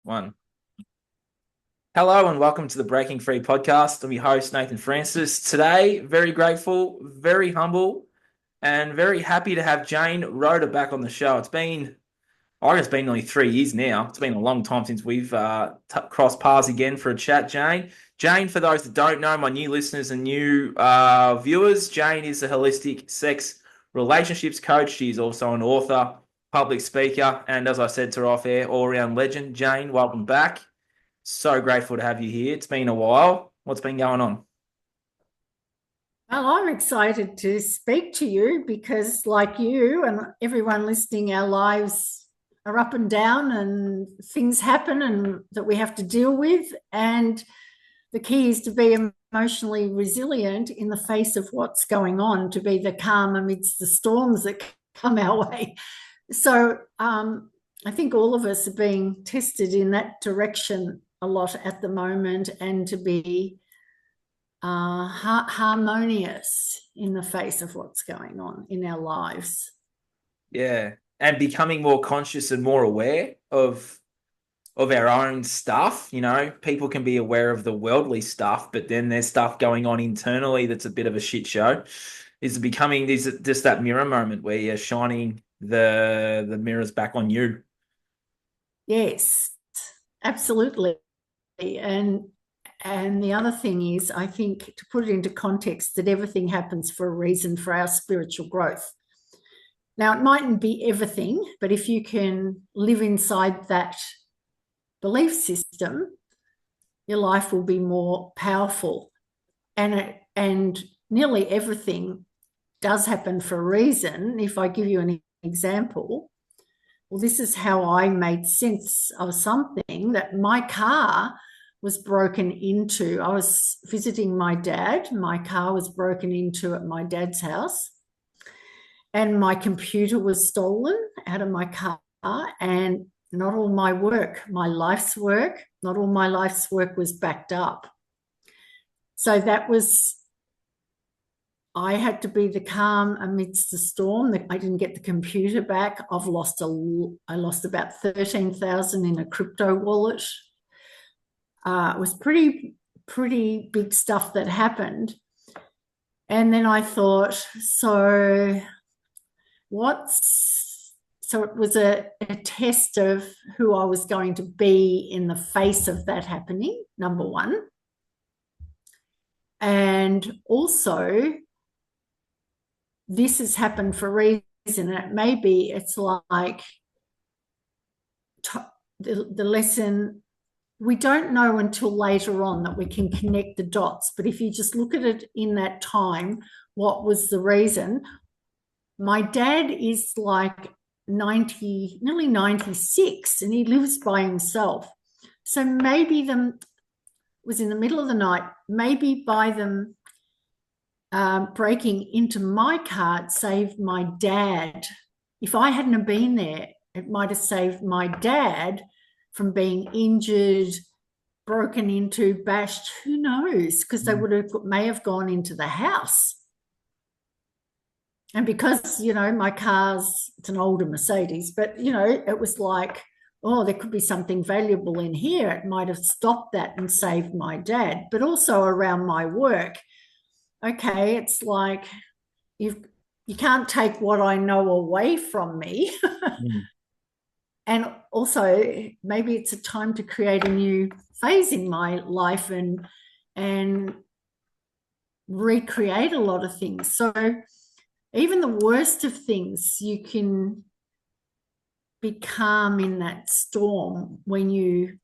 One. Hello and welcome to the Breaking Free podcast. I'm your host, Nathan Francis. Today, very grateful, very humble, and very happy to have Jane Rhoda back on the show. I guess it's been nearly 3 years now. It's been a long time since we've crossed paths again for a chat, Jane. Jane, for those that don't know, my new listeners and new viewers, Jane is a holistic sex relationships coach. She's also an author, public speaker, and as I said to her off air, all-around legend. Jane, welcome back. So grateful to have you here. It's been a while. What's been going on? Well, I'm excited to speak to you because, like you and everyone listening, our lives are up and down and things happen and that we have to deal with. And the key is to be emotionally resilient in the face of what's going on, to be the calm amidst the storms that come our way. So I think all of us are being tested in that direction a lot at the moment, and to be harmonious in the face of what's going on in our lives. Yeah. And becoming more conscious and more aware of our own stuff. You know, people can be aware of the worldly stuff, but then there's stuff going on internally that's a bit of a shit show. Is it just that mirror moment where you're shining the mirrors back on you? Yes, absolutely. And the other thing is, I think, to put it into context, that everything happens for a reason, for our spiritual growth. Now, it mightn't be everything, but if you can live inside that belief system, your life will be more powerful. And nearly everything does happen for a reason. If I give you an example, well, this is how I made sense of something: that my car was broken into. I was visiting my dad. My car was broken into at my dad's house, and my computer was stolen out of my car, and not all my work, my life's work, not all my life's work was backed up. So I had to be the calm amidst the storm. I didn't get the computer back. I lost about 13,000 in a crypto wallet. It was pretty big stuff that happened. And then I thought, so it was a test of who I was going to be in the face of that happening, number one. And also, this has happened for a reason. It's like the lesson. We don't know until later on that we can connect the dots. But if you just look at it in that time, what was the reason? My dad is like 90, nearly 96, and he lives by himself. So maybe was in the middle of the night, maybe by them breaking into my car, it saved my dad. If I hadn't have been there, it might have saved my dad from being injured, broken into, bashed. Who knows? Because they may have gone into the house. And because, my it's an older Mercedes, but, it was like, oh, there could be something valuable in here. It might have stopped that and saved my dad. But also around my work, okay, it's like you can't take what I know away from me. And also, maybe it's a time to create a new phase in my life and recreate a lot of things. So even the worst of things, you can be calm in that storm when you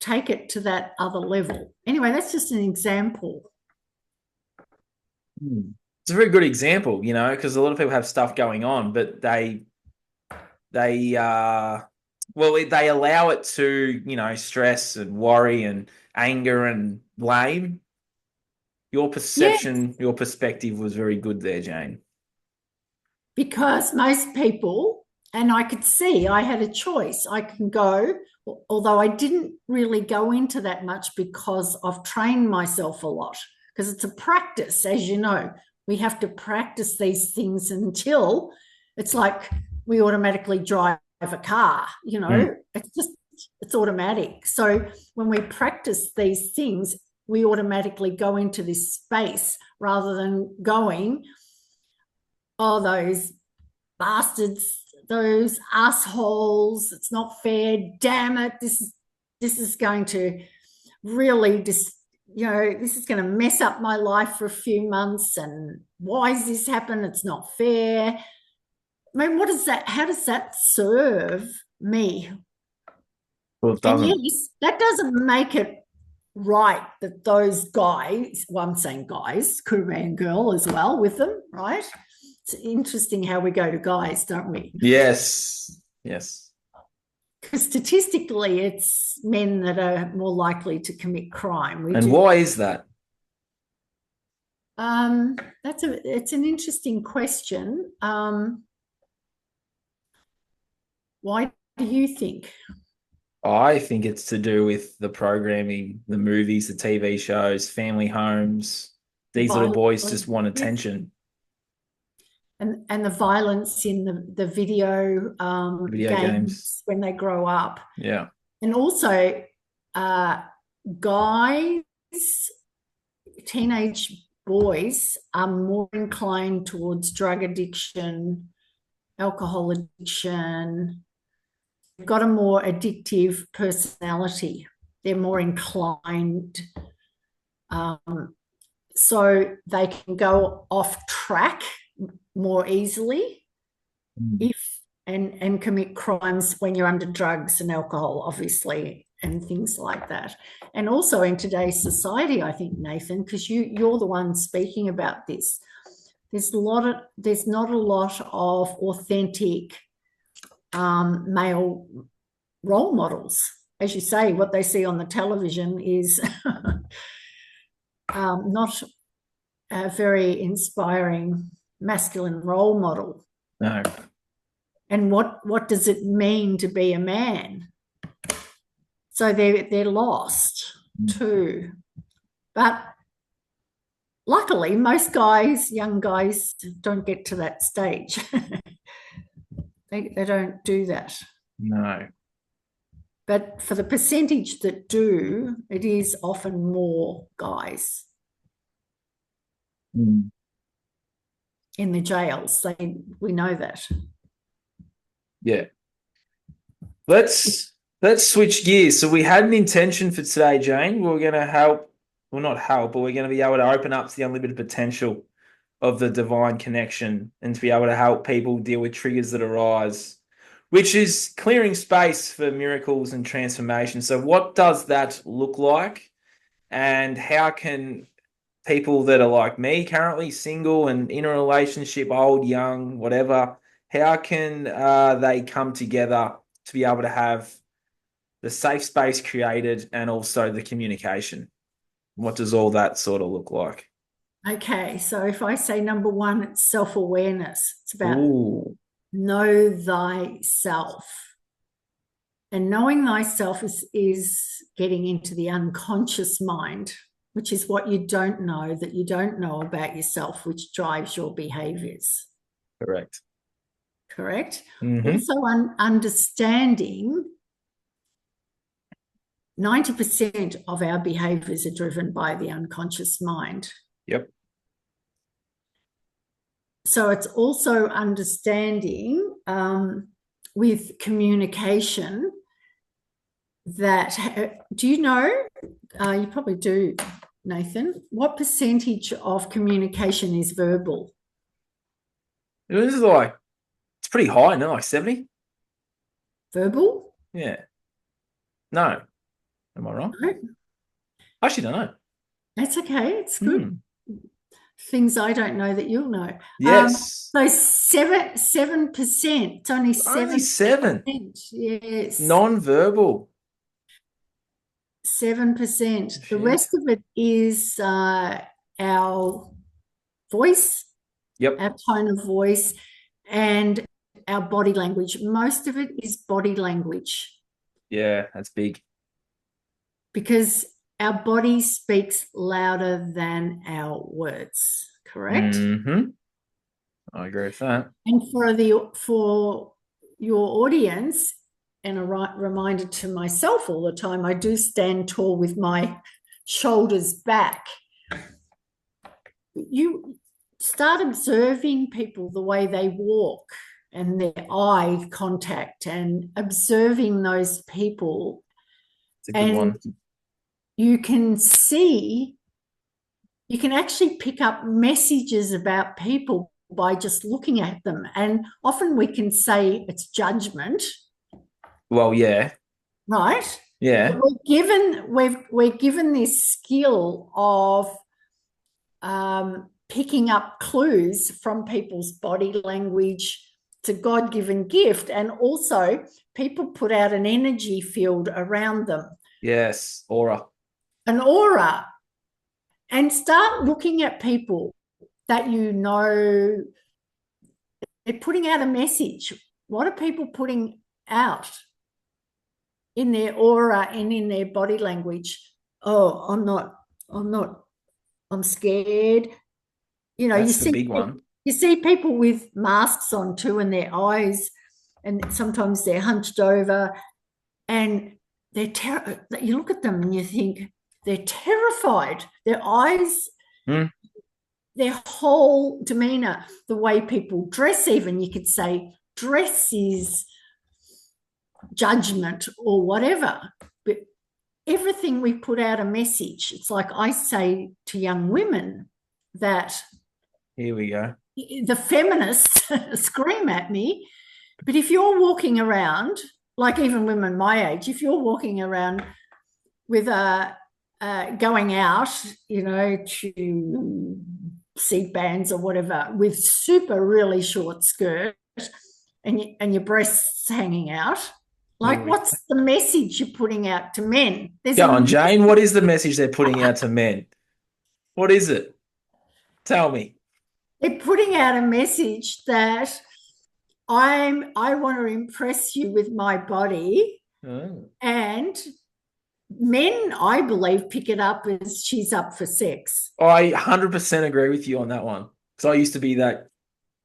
take it to that other level. Anyway, that's just an example. It's a very good example, because a lot of people have stuff going on, but they allow it to, stress and worry and anger and blame. Your perception, Yes, your perspective was very good there, Jane. because most people, and I could see I had a choice. I can go, although I didn't really go into that much because I've trained myself a lot, because it's a practice, as you know. We have to practice these things until it's like we automatically drive a car, It's just it's automatic. So when we practice these things, we automatically go into this space rather than going, oh, those bastards, those assholes, it's not fair, damn it, this is going to really this is going to mess up my life for a few months, and why does this happen? It's not fair. I mean, how does that serve me? Well, it And doesn't. yes, that doesn't make it right that those guys, well, I'm saying guys, could have been a girl as well with them, right? It's interesting how we go to guys, don't we? Yes. Yes. Because statistically, it's men that are more likely to commit crime. And why is that? It's an interesting question. Why do you think? I think it's to do with the programming, the movies, the TV shows, family homes. These little boys just want attention. And the violence in the video, Games when they grow up. Yeah. And also guys, teenage boys are more inclined towards drug addiction, alcohol addiction. They've got a more addictive personality. They're more inclined. So they can go off track more easily and commit crimes when you're under drugs and alcohol, obviously, and things like that. And also in today's society, I think, Nathan, because you're the one speaking about this, there's not a lot of authentic male role models. As you say, what they see on the television is not a very inspiring masculine role model. No. And what does it mean to be a man? So they're lost too. But luckily, most guys, young guys, don't get to that stage. They don't do that. No. But for the percentage that do, it is often more guys in the jails. We know that. Yeah. Let's switch gears. So we had an intention for today, Jane. We were going to help, well, not help, but we're going to be able to open up to the unlimited potential of the divine connection and to be able to help people deal with triggers that arise, which is clearing space for miracles and transformation. So what does that look like? And how can people that are like me, currently single and in a relationship, old, young, whatever, how can they come together to be able to have the safe space created and also the communication? What does all that sort of look like? Okay, so if I say number one, it's self-awareness. It's about know thyself. And knowing thyself is getting into the unconscious mind, which is what you don't know that you don't know about yourself, which drives your behaviors. Correct. Mm-hmm. Also, understanding 90% of our behaviors are driven by the unconscious mind. Yep. So it's also understanding with communication that, do you know, you probably do, Nathan, what percentage of communication is verbal? This is like, it's pretty high, no? Like 70? Verbal? Yeah. No. Am I wrong? No. I actually don't know. That's okay. It's good. Things I don't know that you'll know. Yes. So 7%. It's only 7%. Yes. Non-verbal. 7%. The rest of it is our voice, our tone of voice, and our body language. Most of it is body language. Yeah, that's big. Because our body speaks louder than our words, correct? Mm-hmm. I agree with that. And for your audience, and a reminder to myself all the time, I do stand tall with my shoulders back. You start observing people, the way they walk and their eye contact, and observing those people. It's a good one. You can see, you can actually pick up messages about people by just looking at them. And often we can say it's judgment. Well, yeah. Right? Yeah. We're given this skill of picking up clues from people's body language. It's a God-given gift. And also people put out an energy field around them. Yes, aura. An aura. And start looking at people that you know. They're putting out a message. What are people putting out in their aura and in their body language? Oh, I'm scared. You know, That's the big one. You see people with masks on too, and their eyes, and sometimes they're hunched over, and you look at them and you think they're terrified. Their eyes, their whole demeanor, the way people dress, even you could say dress is judgment or whatever. But everything we put out a message. It's like I say to young women that here we go. The feminists scream at me, but if you're walking around, like even women my age, if you're walking around with going out, you know, to see bands or whatever, with super really short skirt and your breasts hanging out, like what's the message you're putting out to men? Go on, Jane. What is the message they're putting out to men? What is it? Tell me. They're putting out a message that I want to impress you with my body. And men, I believe, pick it up as she's up for sex. I 100% agree with you on that one. Because I used to be that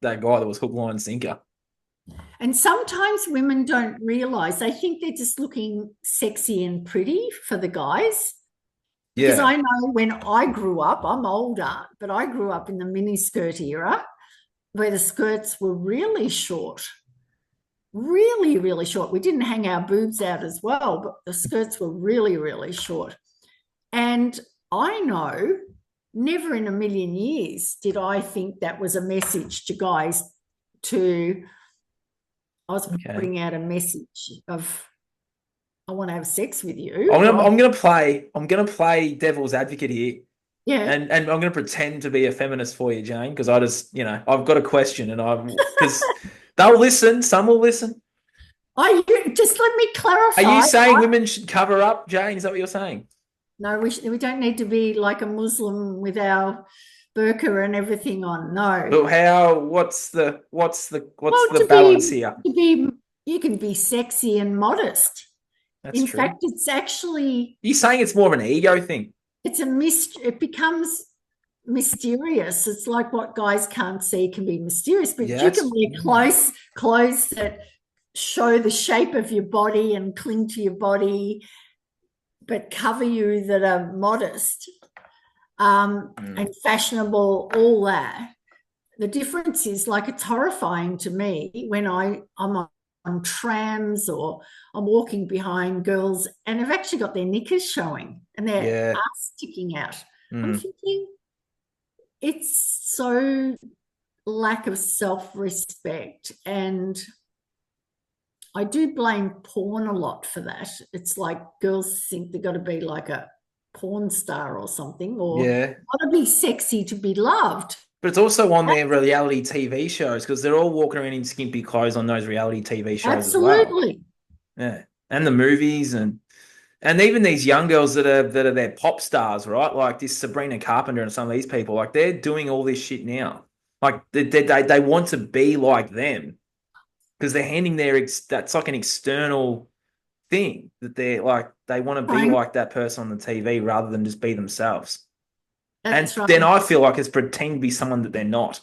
guy that was hook, line, sinker. And sometimes women don't realize, they think they're just looking sexy and pretty for the guys. Because I know when I grew up, I'm older, but I grew up in the miniskirt era where the skirts were really short, really, really short. We didn't hang our boobs out as well, but the skirts were really, really short. And I know never in a million years did I think that was a message to guys I was putting out a message of, I want to have sex with you. I'm gonna play devil's advocate here. Yeah. And I'm gonna pretend to be a feminist for you, Jane, because I just, you know, I've got a question and because they'll listen, some will listen. Just let me clarify. Are you saying women should cover up, Jane? Is that what you're saying? No, we don't need to be like a Muslim with our burqa and everything on. No. But what's the balance here? You can be sexy and modest. That's true. In fact, it's actually... You're saying it's more of an ego thing? It's a mystery. It becomes mysterious. It's like what guys can't see can be mysterious, but you can wear clothes that show the shape of your body and cling to your body, but cover you, that are modest and fashionable, all that. The difference is, like, it's horrifying to me when I'm on trams or I'm walking behind girls and they've actually got their knickers showing and their ass sticking out. I'm thinking it's so lack of self-respect, and I do blame porn a lot for that. It's like girls think they've got to be like a porn star or something, or got to be sexy to be loved. But it's also on their reality TV shows, because they're all walking around in skimpy clothes on those reality TV shows as well. Absolutely. Yeah. And the movies and even these young girls that are their pop stars, right? Like this Sabrina Carpenter and some of these people, like they're doing all this shit now. Like they want to be like them because they're handing that's like an external thing that they're like, they want to be like that person on the TV rather than just be themselves. That's right. Then I feel like it's pretending to be someone that they're not.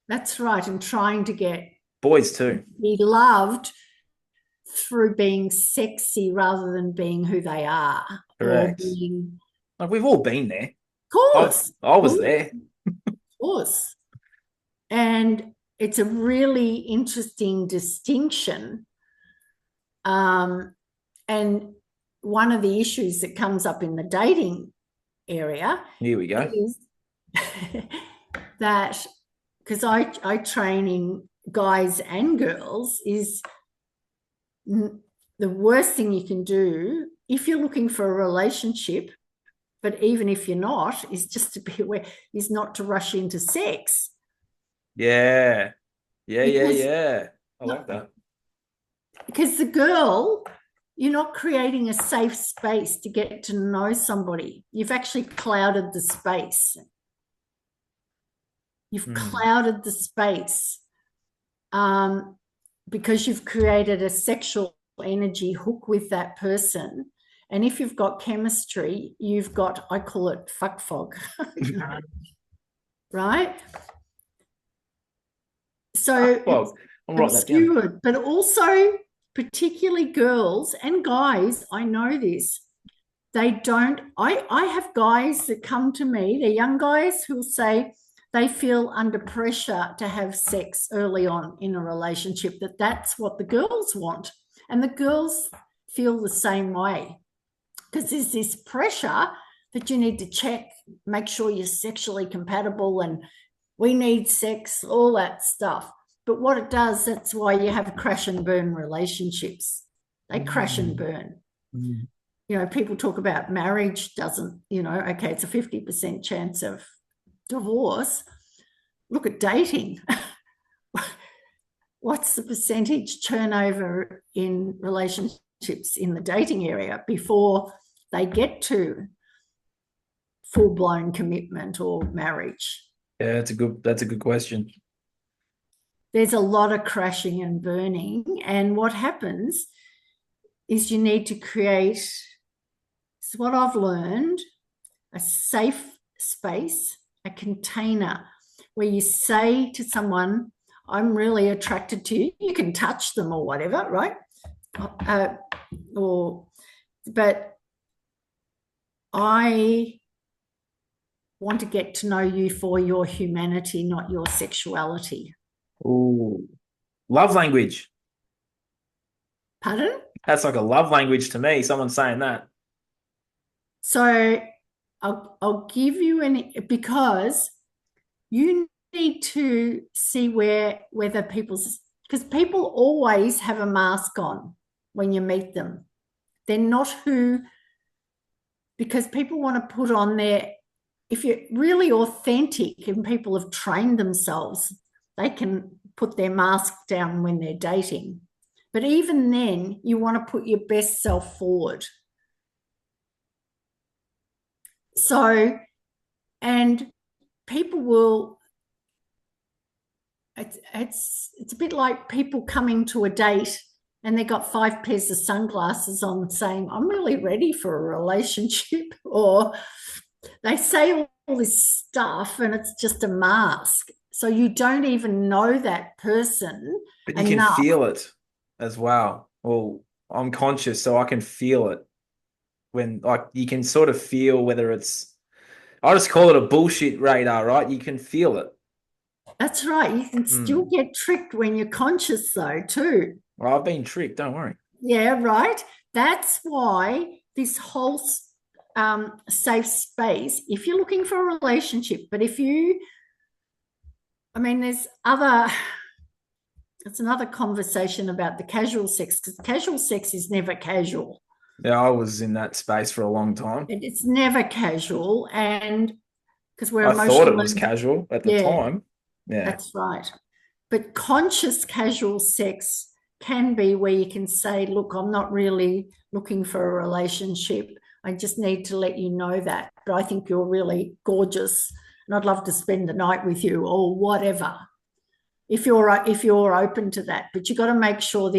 That's right. And trying to get boys too. Be loved through being sexy rather than being who they are, or Correct. being, Like we've all been there. of course, I was there. of course. And it's a really interesting distinction. And one of the issues that comes up in the dating area Here we go. is that, because I train in guys and girls, is the worst thing you can do if you're looking for a relationship, but even if you're not, is just to be aware, is not to rush into sex. Yeah. Because Yeah. I like that. Because the girl, you're not creating a safe space to get to know somebody. You've actually clouded the space. You've clouded the space because you've created a sexual energy hook with that person. And if you've got chemistry, you've got, I call it fuck fog, right? So it's obscured, but also particularly girls and guys, I know this, they don't, I have guys that come to me, they're young guys who'll say they feel under pressure to have sex early on in a relationship, that's what the girls want. And the girls feel the same way because there's this pressure that you need to check, make sure you're sexually compatible and we need sex, all that stuff. But what it does, that's why you have crash and burn relationships. They crash and burn. You know, people talk about marriage doesn't, okay, it's a 50% chance of divorce. Look at dating. What's the percentage turnover in relationships in the dating area before they get to full-blown commitment or marriage? Yeah, that's a good question. There's a lot of crashing and burning. And what happens is you need to create, it's what I've learned, a safe space, a container where you say to someone, I'm really attracted to you. You can touch them or whatever, right? But I want to get to know you for your humanity, not your sexuality. Ooh, love language. Pardon? That's like a love language to me. Someone saying that. So I'll give you because you need to see whether because people always have a mask on when you meet them. They're not because people want to put on if you're really authentic and people have trained themselves, they can put their mask down when they're dating. But even then, you want to put your best self forward. So, and people will, it's a bit like people coming to a date and they got 5 pairs of sunglasses on saying, I'm really ready for a relationship. Or they say all this stuff and it's just a mask. So you don't even know that person. But you can feel it as well. Well, I'm conscious, so I can feel it when, like, you can sort of feel whether I just call it a bullshit radar, right? You can feel it. That's right. You can still get tricked when you're conscious, though, too. Well, I've been tricked. Don't worry. Yeah, right. That's why this whole safe space, if you're looking for a relationship, but there's it's another conversation about the casual sex, because casual sex is never casual. Yeah, I was in that space for a long time. It's never casual, and because we're I thought it was casual at the time. Yeah, that's right. But conscious casual sex can be where you can say, look, I'm not really looking for a relationship. I just need to let you know that. But I think you're really gorgeous and I'd love to spend the night with you or whatever. If you're open to that, but you've got to make sure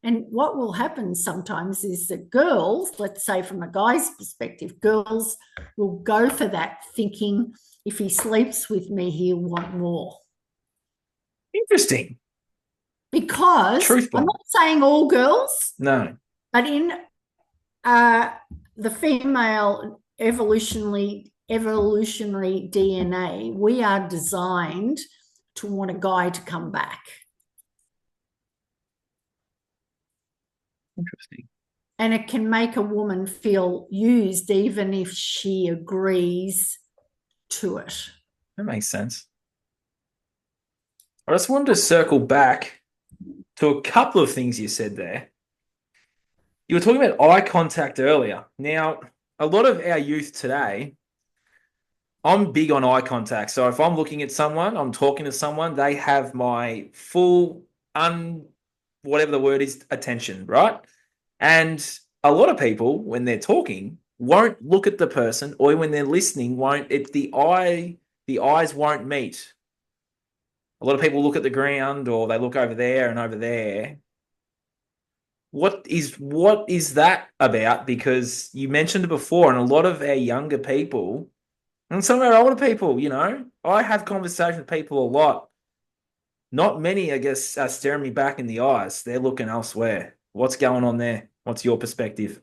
and what will happen sometimes is that girls, let's say from a guy's perspective, girls will go for that thinking if he sleeps with me, he'll want more. interesting. Because Truth I'm bomb. not saying all girls, No. but in the female evolutionary DNA, we are designed to want a guy to come back. Interesting. And it can make a woman feel used even if she agrees to it. That makes sense. I just wanted to circle back to a couple of things you said there. You were talking about eye contact earlier. Now, a lot of our youth today, I'm big on eye contact. So if I'm looking at someone, I'm talking to someone, they have my full, whatever the word is, attention, right? And a lot of people, when they're talking, won't look at the person, or when they're listening, the eyes won't meet. A lot of people look at the ground, or they look over there and over there. What is that about? Because you mentioned it before, and a lot of our younger people and some of our older people, I have conversations with people a lot. Not many, I guess, are staring me back in the eyes. They're looking elsewhere. What's going on there? What's your perspective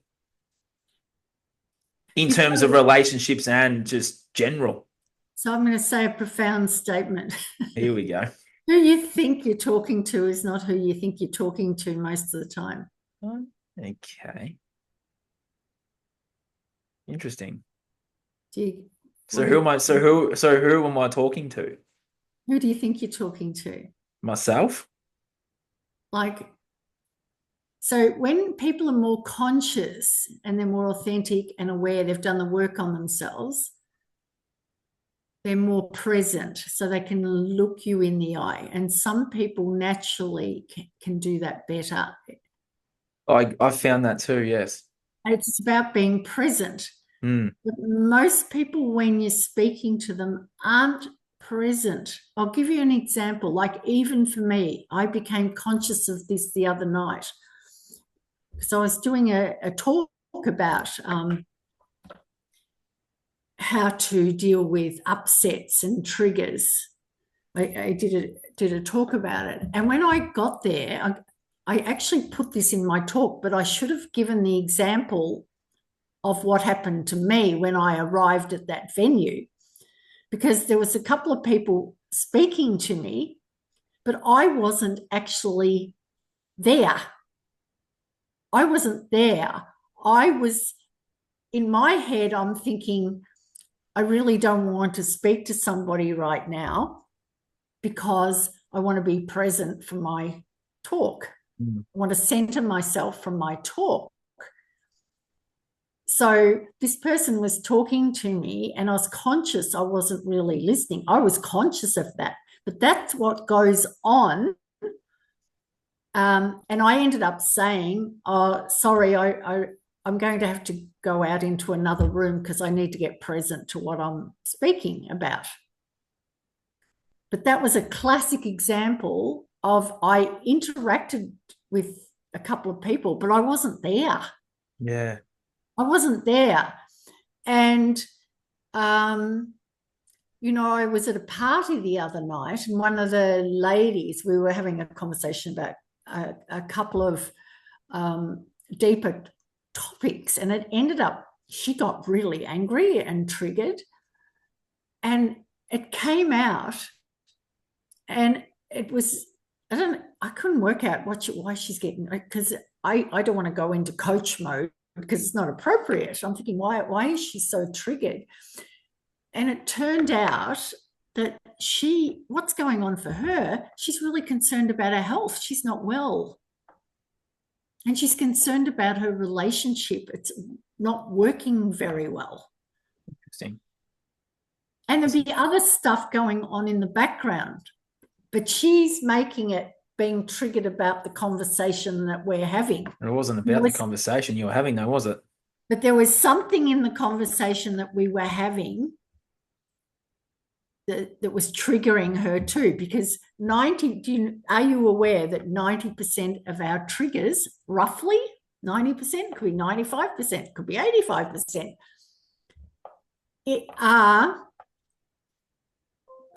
in terms of relationships and just general? So I'm going to say a profound statement. Here we go. Who you think you're talking to is not who you think you're talking to most of the time. Okay. Interesting. Do So who am I? So who am I talking to? Who do you think you're talking to? Myself? Like, so when people are more conscious and they're more authentic and aware, they've done the work on themselves, they're more present, so they can look you in the eye. And some people naturally can do that better. I found that too, yes. It's about being present. Mm. But most people, when you're speaking to them, aren't present. I'll give you an example. Like, even for me, I became conscious of this the other night. So I was doing a talk about how to deal with upsets and triggers. I did a talk about it. And when I got there, I actually put this in my talk, but I should have given the example of what happened to me when I arrived at that venue, because there was a couple of people speaking to me, but I wasn't actually there. I wasn't there. I was, in my head, I'm thinking, I really don't want to speak to somebody right now because I want to be present for my talk. Mm. I want to center myself from my talk. So this person was talking to me and I was conscious I wasn't really listening. I was conscious of that, but that's what goes on. And I ended up saying, oh, sorry, I'm going to have to go out into another room because I need to get present to what I'm speaking about. But that was a classic example of I interacted with a couple of people, but I wasn't there. Yeah. I wasn't there. And, I was at a party the other night, and one of the ladies, we were having a conversation about a couple of deeper topics, and it ended up, she got really angry and triggered. And it came out, and it was, I couldn't work out why she's getting, because I don't want to go into coach mode because it's not appropriate. I'm thinking, why is she so triggered? And it turned out that what's going on for her, she's really concerned about her health. She's not well. And she's concerned about her relationship. It's not working very well. Interesting. And there'll be other stuff going on in the background, but she's making it being triggered about the conversation that we're having. It wasn't about the conversation you were having, though, was it? But there was something in the conversation that we were having that was triggering her too, because are you aware that 90% of our triggers, roughly 90%, could be 95%, could be 85%, are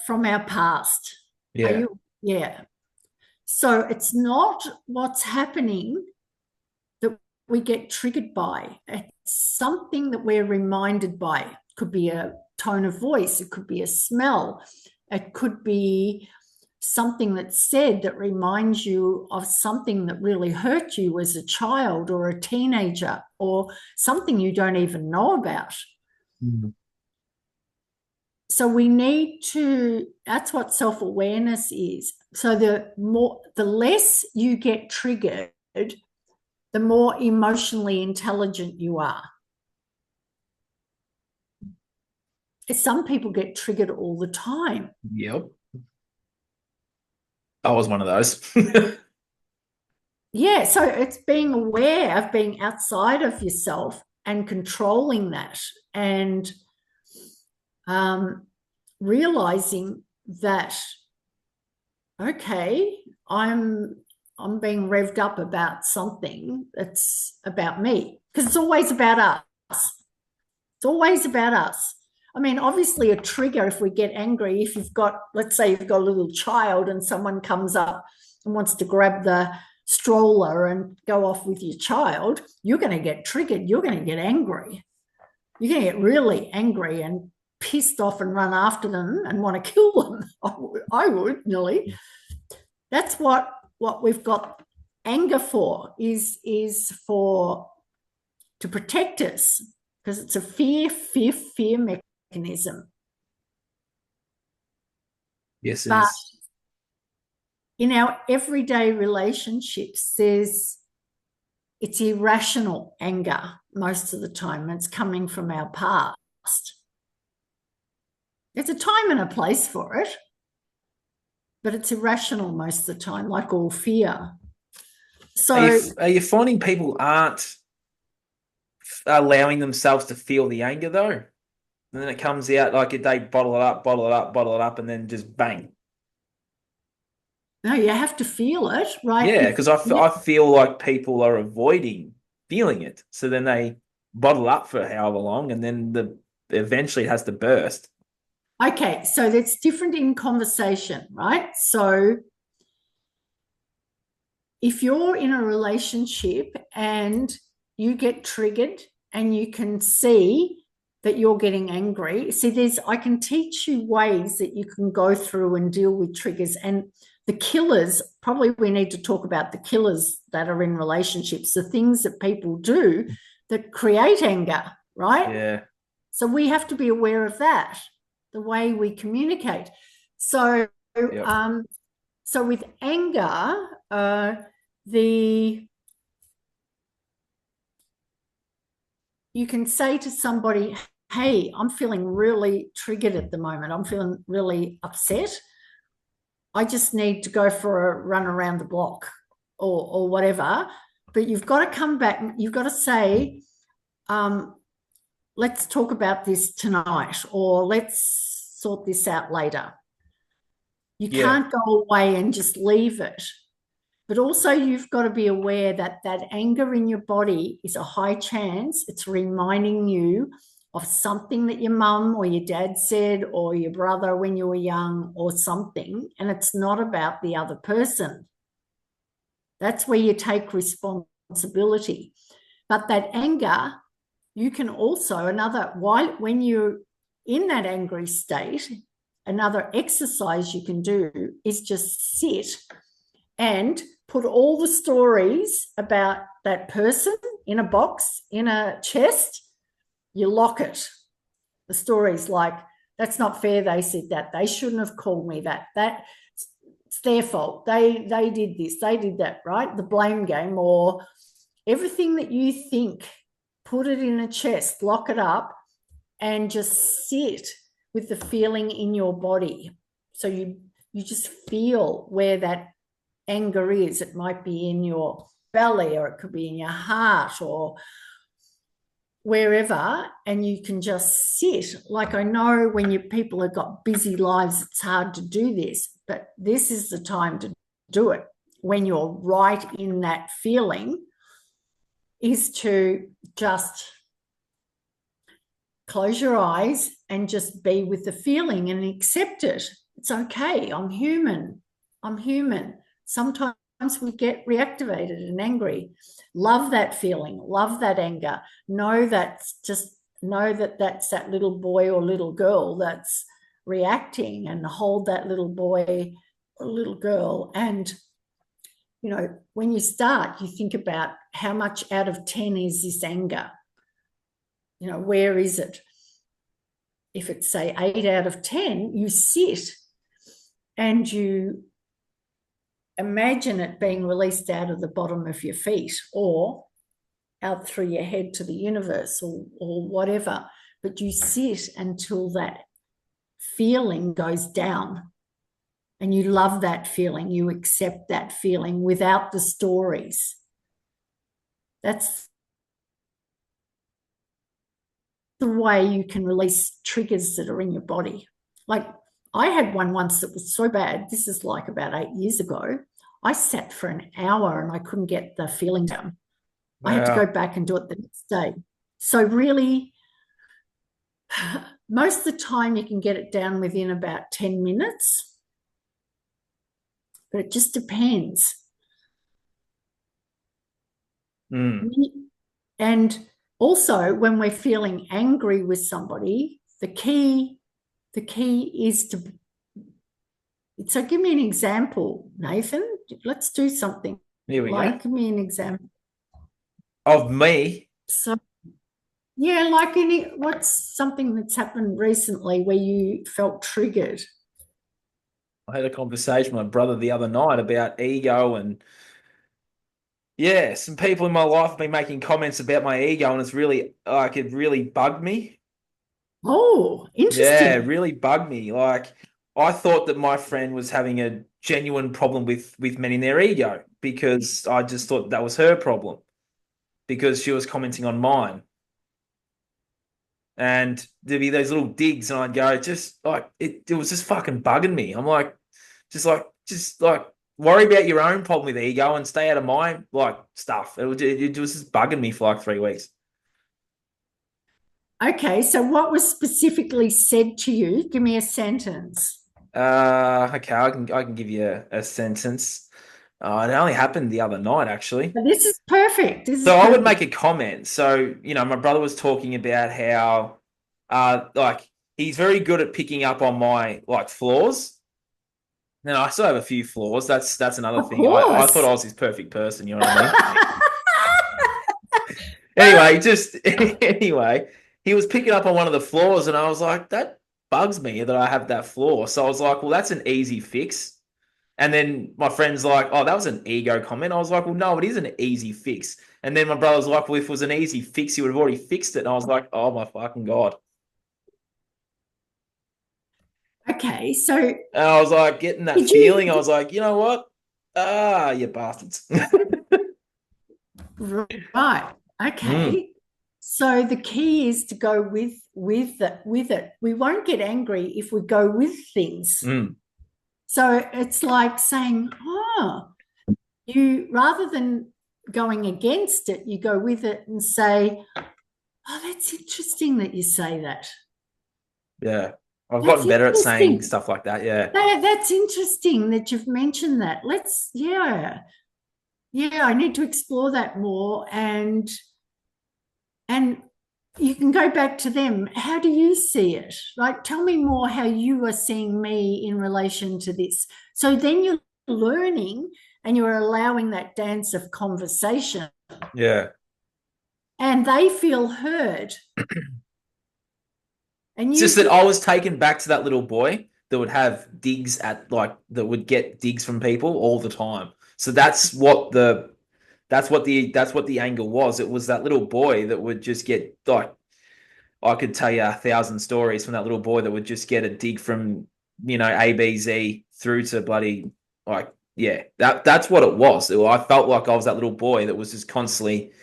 from our past? Yeah. Yeah. So it's not what's happening that we get triggered by. It's something that we're reminded by. It could be a tone of voice. It could be a smell. It could be something that's said that reminds you of something that really hurt you as a child or a teenager, or something you don't even know about. Mm. So we need to, that's what self-awareness is. So the less you get triggered, the more emotionally intelligent you are. Some people get triggered all the time. Yep. I was one of those. Yeah, so it's being aware of being outside of yourself and controlling that, and realizing that, okay, I'm being revved up about something that's about me, because it's always about us. It's always about us. I mean, obviously a trigger, if we get angry, if you've got, let's say you've got a little child and someone comes up and wants to grab the stroller and go off with your child, you're going to get triggered. You're going to get angry. You're going to get really angry and pissed off and run after them and want to kill them. I would nearly. That's what we've got anger for, is for to protect us, because it's a fear mechanism. Yes, it But is. in our everyday relationships, it's irrational anger most of the time. It's coming from our past. There's a time and a place for it, but it's irrational most of the time, like all fear. So Are you finding people aren't allowing themselves to feel the anger though? And then it comes out like they bottle it up, bottle it up, bottle it up, and then just bang. no, you have to feel it, right? Yeah, because I feel like people are avoiding feeling it. So then they bottle up for however long, and then eventually it has to burst. Okay, so that's different in conversation, right? So if you're in a relationship and you get triggered and you can see that you're getting angry, see, I can teach you ways that you can go through and deal with triggers. And the killers, probably we need to talk about the killers that are in relationships, the things that people do that create anger, right? Yeah. So we have to be aware of that, the way we communicate. So, Yep. so with anger, you can say to somebody, hey, I'm feeling really triggered at the moment. I'm feeling really upset. I just need to go for a run around the block or whatever. But you've got to come back. You've got to say, let's talk about this tonight, or let's sort this out later. You can't go away and just leave it. But also you've got to be aware that that anger in your body is a high chance it's reminding you of something that your mum or your dad said, or your brother when you were young, or something, and it's not about the other person. That's where you take responsibility. But that anger, you can also, when you're in that angry state, another exercise you can do is just sit and put all the stories about that person in a box, in a chest. You lock it. The stories like, that's not fair, they said that. They shouldn't have called me that. It's their fault. They did this, they did that, right? The blame game, or everything that you think, put it in a chest, lock it up, and just sit with the feeling in your body. So you just feel where that anger is. It might be in your belly, or it could be in your heart, or wherever, and you can just sit. Like, I know when people have got busy lives, it's hard to do this, but this is the time to do it. When you're right in that feeling, is to just close your eyes and just be with the feeling and accept it. It's okay. I'm human. sometimes we get reactivated and angry. Love that feeling, love that anger. Know that that's that little boy or little girl that's reacting, and hold that little boy or little girl. And when you start, you think about how much out of 10 is this anger. Where is it? If it's, say, 8 out of 10, you sit and you imagine it being released out of the bottom of your feet or out through your head to the universe or whatever. But you sit until that feeling goes down. And you love that feeling. You accept that feeling without the stories. That's the way you can release triggers that are in your body. Like, I had one once that was so bad. This is like about 8 years ago. I sat for an hour and I couldn't get the feeling down. I had to go back and do it the next day. So really, most of the time you can get it down within about 10 minutes. But it just depends. And also, when we're feeling angry with somebody, the key is to. So give me an example, Nathan. Let's do something. Here we go. Give me an example of me. So, yeah, what's something that's happened recently where you felt triggered? I had a conversation with my brother the other night about ego, and some people in my life have been making comments about my ego, and it's really it really bugged me. Oh, interesting. Yeah, it really bugged me. Like, I thought that my friend was having a genuine problem with men in their ego, because I just thought that was her problem because she was commenting on mine. And there'd be those little digs, and I'd go, just like it was just fucking bugging me. I'm like, just like worry about your own problem with ego and stay out of my stuff. It was just bugging me for like 3 weeks. Okay, so what was specifically said to you? Give me a sentence. Okay, I can give you a sentence. It only happened the other night, actually. But this is perfect. I would make a comment. So, my brother was talking about how, he's very good at picking up on my flaws. Now, I still have a few flaws. That's another thing. I thought I was his perfect person. You know what I mean? Anyway, he was picking up on one of the flaws, and I was like, that bugs me that I have that flaw. So I was like, well, that's an easy fix. And then my friend's like, oh, that was an ego comment. I was like, well, no, it is an easy fix. And then my brother's like, well, if it was an easy fix, you would have already fixed it. And I was like, oh, my fucking God. Okay, so. And I was like, getting that feeling. I was like, you know what? You bastards. Right. Okay. So the key is to go with it. We won't get angry if we go with things. So it's like saying, you, rather than going against it, you go with it and say, oh, that's interesting that you say that. Yeah. I've gotten better at saying stuff like that. Yeah. That's interesting that you've mentioned that. I need to explore that more. And you can go back to them. How do you see it? Like, tell me more how you are seeing me in relation to this. So then you're learning and you're allowing that dance of conversation. Yeah. And they feel heard. And it's just that I was taken back to that little boy that would have digs that would get digs from people all the time. So that's what the angle was. It was that little boy that would just get I could tell you 1,000 stories from that little boy that would just get a dig from ABZ through to bloody that's what it was. I felt like I was that little boy that was just constantly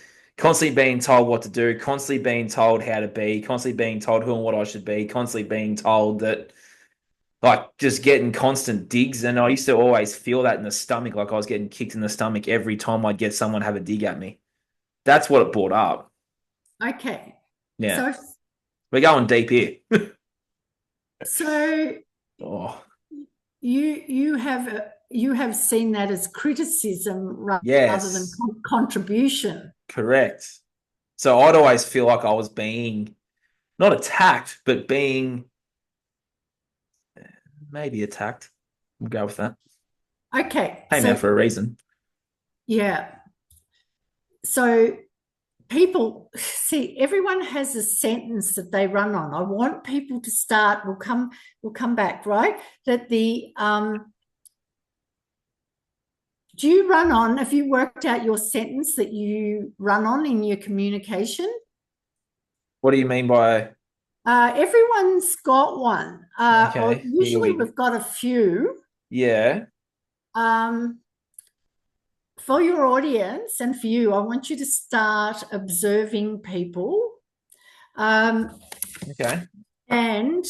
being told what to do, constantly being told how to be, constantly being told who and what I should be, constantly being told that, just getting constant digs. And I used to always feel that in the stomach, like I was getting kicked in the stomach every time I'd get someone have a dig at me. That's what it brought up. Okay. Yeah. So we're going deep here. So you have you have seen that as criticism rather than Yes, contribution. correct. So I'd always feel like I was being not attacked, but being maybe attacked. We'll go with that. Okay, Came so out for a reason. yeah. So people see, everyone has a sentence that they run on. I want people to start, we'll come back, right? That the do you run on, have you worked out your sentence that you run on in your communication? What do you mean by Everyone's got one. Or okay? Here usually we we've got a few. yeah. For your audience and for you, I want you to start observing people. Okay. And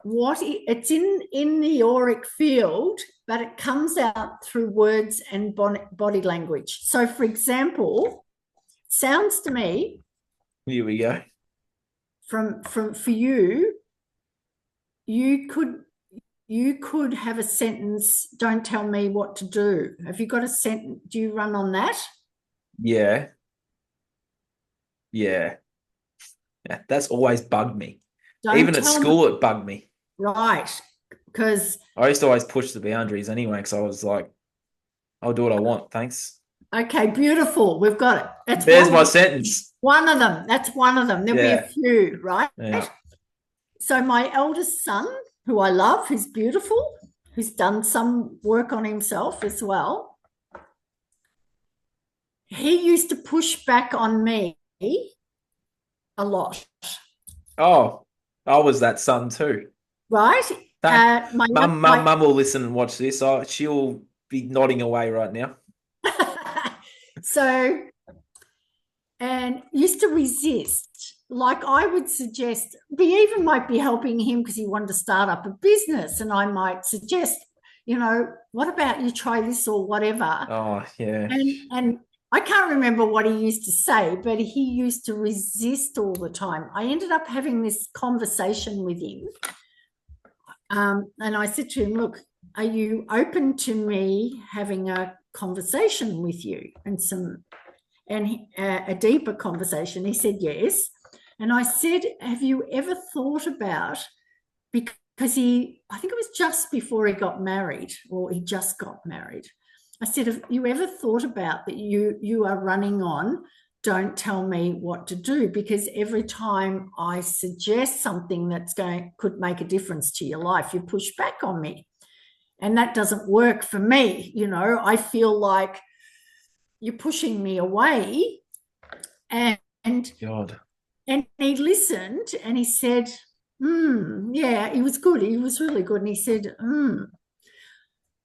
it's in the auric field, but it comes out through words and body language. So, for example, sounds to me Here we go. from for you, you could have a sentence, don't tell me what to do. Have you got a sentence? Do you run on that? Yeah. Yeah. Yeah. That's always bugged me. Don't Even at tell me. school, it bugged me. Right. Because, I used to always push the boundaries anyway, because I was like, I'll do what I want. Thanks. okay, beautiful. We've got it. That's There's my sentence. one of them. That's one of them. There'll be a Yeah. few, right? Yeah. So my eldest son, who I love, who's beautiful, who's done some work on himself as well, he used to push back on me a lot. Oh, I was that son too. Right? Mum will listen and watch this. She'll be nodding away right now. So, and used to resist. Like I would suggest, we even might be helping him because he wanted to start up a business. And I might suggest, what about you try this or whatever? Oh, yeah. And I can't remember what he used to say, but he used to resist all the time. I ended up having this conversation with him. And I said to him, look, are you open to me having a conversation with you and a deeper conversation? He said, yes. And I said, have you ever thought about, because I think it was just before he got married, or he just got married. I said, have you ever thought about that you are running on, don't tell me what to do? Because every time I suggest something could make a difference to your life, you push back on me. And that doesn't work for me. I feel like you're pushing me away. And God. And he listened and he said, yeah, he was good. He was really good. And he said,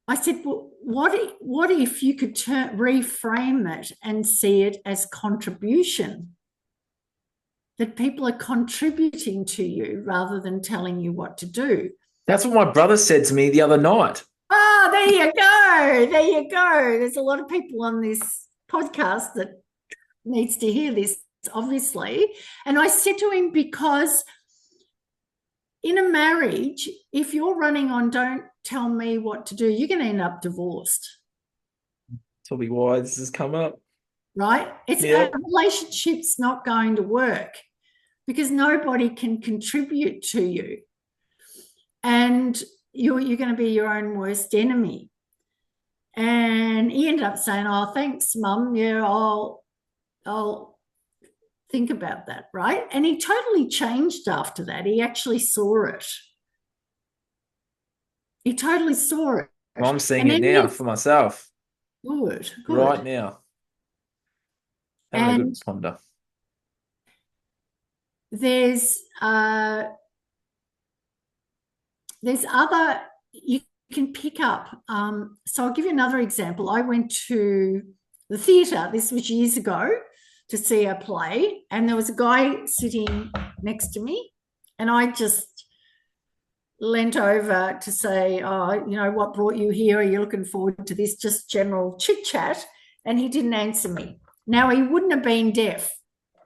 I said, well, what if you could reframe it and see it as contribution? That people are contributing to you rather than telling you what to do. That's what my brother said to me the other night. Oh, there you go. There you go. There's a lot of people on this podcast that needs to hear this, obviously. And I said to him, because in a marriage, if you're running on don't tell me what to do, you're going to end up divorced. That's probably why this has come up. Right? A relationship's not going to work because nobody can contribute to you. And you're going to be your own worst enemy. And he ended up saying, oh, thanks, Mum. Yeah, I'll think about that, right? And he totally changed after that. He actually saw it. He totally saw it. Well, I'm seeing it now for myself. Good. Right now. Having a good ponder. There's other, you can pick up. So I'll give you another example. I went to the theatre, this was years ago, to see a play, and there was a guy sitting next to me, and I just leant over to say, oh, what brought you here? Are you looking forward to this? Just general chit chat. And he didn't answer me. Now, he wouldn't have been deaf.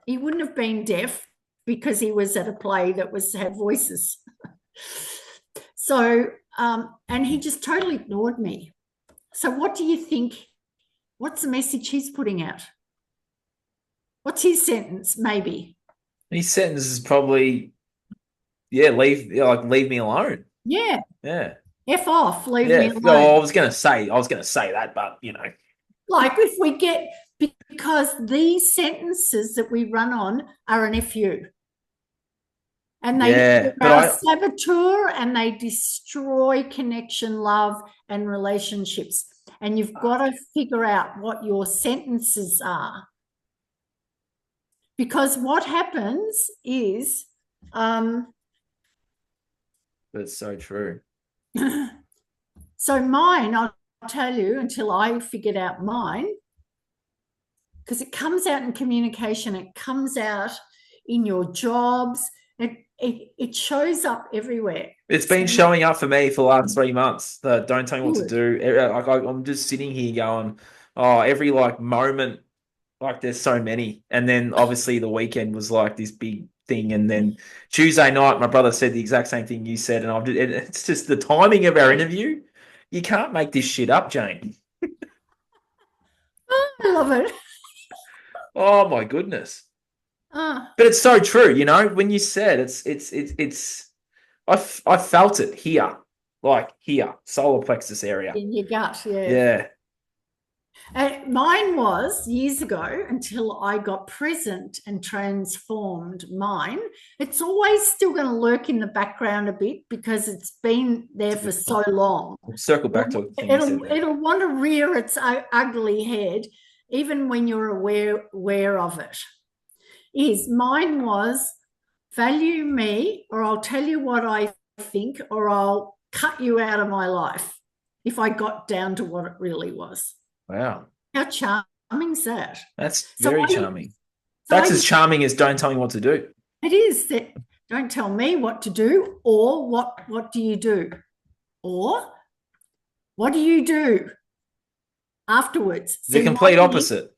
He wouldn't have been deaf because he was at a play that had voices. So, and he just totally ignored me. So, what do you think? What's the message he's putting out? What's his sentence? Maybe. His sentence is probably, yeah, leave me alone. Yeah. Yeah. F off, leave me Yeah. Oh, alone. I was gonna say that, but Like if we get, because these sentences that we run on are an FU. And yeah. But they're a saboteur and they destroy connection, love, and relationships. And you've got to figure out what your sentences are. Because what happens is, that's so true. so mine, I'll tell you until I figured out mine, because it comes out in communication, it comes out in your jobs, it shows up everywhere. It's been showing up for me for the last 3 months. The don't tell me what to do. Like I'm just sitting here going, oh, every like moment, like there's so many. And then obviously the weekend was like this big thing. And then Tuesday night, my brother said the exact same thing you said. And it's just the timing of our interview. You can't make this shit up, Jane. I love it. Oh my goodness. Ah, But it's so true, when you said I felt it here, like here, solar plexus area. in your gut, yeah. Yeah. Mine was years ago until I got present and transformed mine. It's always still going to lurk in the background a bit because it's been there for so long. We'll circle back to a thing you said there. It'll want to rear its ugly head even when you're aware of it. Mine was value me, or I'll tell you what I think, or I'll cut you out of my life if I got down to what it really was. Wow. How charming is that? That's very charming. So That's as charming as don't tell me what to do. It is that don't tell me what to do, or what do you do? Or what do you do afterwards? The complete opposite.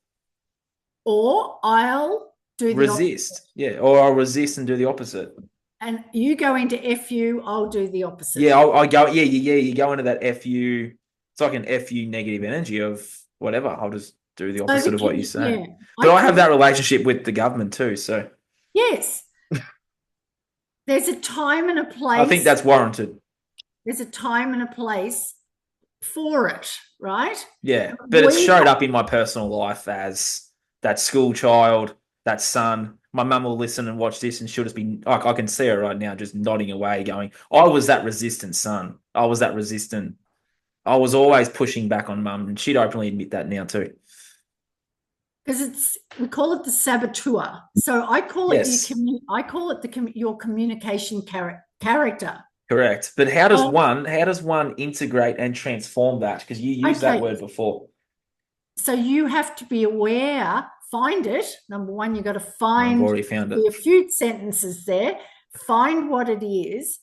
Or I'll do the resist. opposite. Yeah. Or I'll resist and do the opposite. And you go into FU, I'll do the opposite. Yeah, I go, yeah, you go into that FU. It's like an FU negative energy of whatever. I'll just do the opposite of what you say. Yeah. But I have that relationship with the government too. So yes. There's a time and a place. I think that's warranted. There's a time and a place for it, right? Yeah. But it's showed up in my personal life as that school child, that son. My mum will listen and watch this and she'll just be like, I can see her right now just nodding away going, I was that resistant son. I was that resistant. I was always pushing back on mum, and she'd openly admit that now too. Because we call it the saboteur. So I call it your communication character. Correct. But how does one integrate and transform that? Because you used that word before. So you have to be aware, find it. Number one, you've got to find. I've already found it. A few sentences there. Find what it is.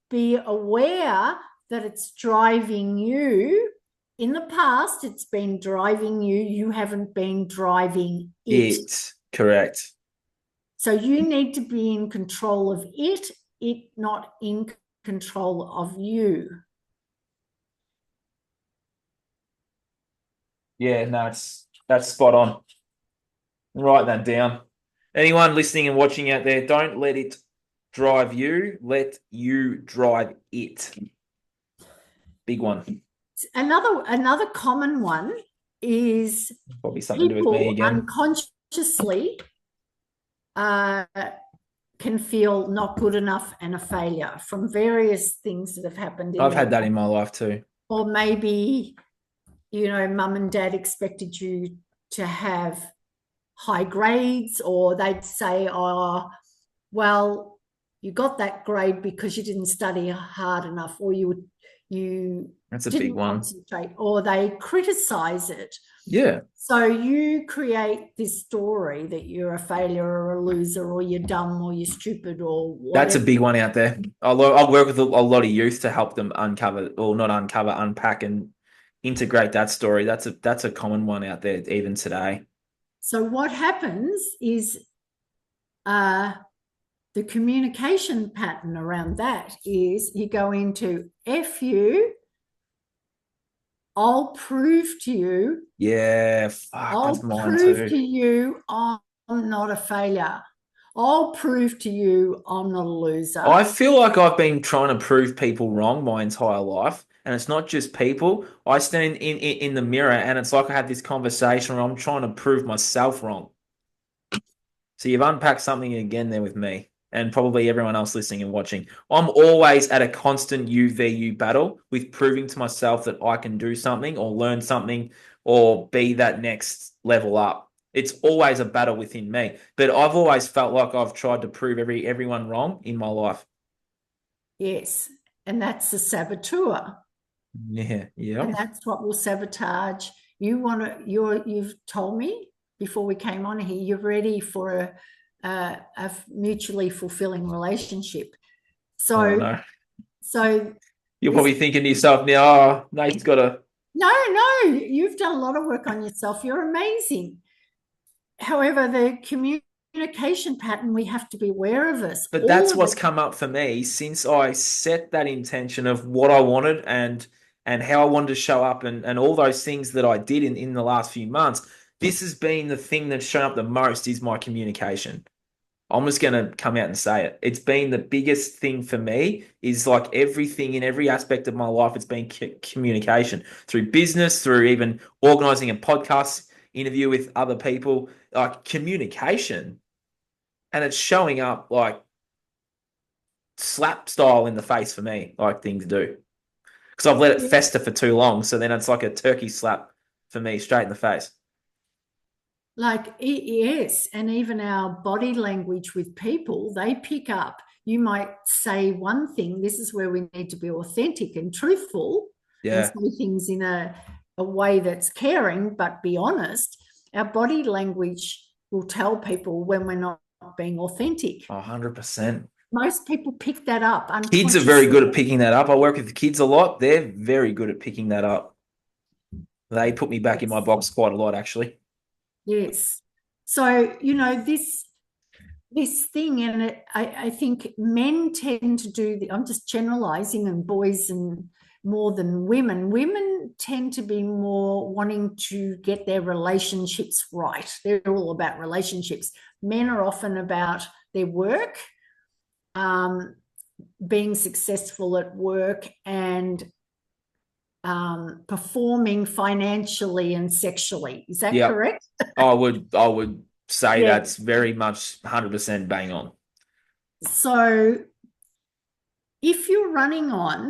Be aware that it's driving you. In the past, it's been driving you. You haven't been driving it. Correct. So you need to be in control of it not in control of you. Yeah, no, that's spot on. Write that down. Anyone listening and watching out there, don't let it drive you. Let you drive it. Big one. Another common one is probably something to do with me again. Unconsciously can feel not good enough and a failure from various things that have happened. I've had that in my life too. Or maybe, mum and dad expected you to have high grades, or they'd say, oh, well, you got that grade because you didn't study hard enough, or that's a big one. Concentrate, or they criticize it. Yeah. So you create this story that you're a failure or a loser, or you're dumb, or you're stupid, or whatever. That's a big one out there. I'll work with a lot of youth to help them unpack and integrate that story. That's a common one out there even today. So what happens is the the communication pattern around that is you go into F you, I'll prove to you. Yeah, fuck, I'll that's mine prove to too. you I'm not a failure. I'll prove to you I'm not a loser. I feel like I've been trying to prove people wrong my entire life. And it's not just people. I stand in the mirror and it's like I had this conversation where I'm trying to prove myself wrong. So you've unpacked something again there with me and probably everyone else listening and watching. I'm always at a constant UVU battle with proving to myself that I can do something or learn something or be that next level up. It's always a battle within me. But I've always felt like I've tried to prove everyone wrong in my life. Yes. And that's the saboteur. Yeah, And yeah. that's what will sabotage. You've told me before we came on here, you're ready for a mutually fulfilling relationship. Oh So, no. so You're this, probably thinking to yourself now, oh, Nate's got a. no, you've done a lot of work on yourself. You're amazing. However, the communication pattern, we have to be aware of this. But All that's of what's it. come up for me since I set that intention of what I wanted and how I wanted to show up and all those things that I did in the last few months. This has been the thing that's shown up the most is my communication. I'm just going to come out and say it. It's been the biggest thing for me is like everything in every aspect of my life. It's been communication through business, through even organizing a podcast interview with other people, like communication. And it's showing up like slap style in the face for me, like things do. Because I've let it fester for too long. So then it's like a turkey slap for me straight in the face. Like, yes, and even our body language with people, they pick up. You might say one thing, this is where we need to be authentic and truthful and Yeah. say things in a way that's caring, but be honest. Our body language will tell people when we're not being authentic. 100%. Most people pick that up Kids are very unconsciously. good at picking that up. I work with kids a lot. They're very good at picking that up. They put me back in my Yes. box quite a lot, actually. Yes. So, this thing, and I think men tend to do I'm just generalizing, and boys and more than women tend to be more wanting to get their relationships right. They're all about relationships. Men are often about their work, being successful at work, and performing financially and sexually. Is that Yep. correct? I would say Yeah. that's very much 100% bang on. So if you're running on,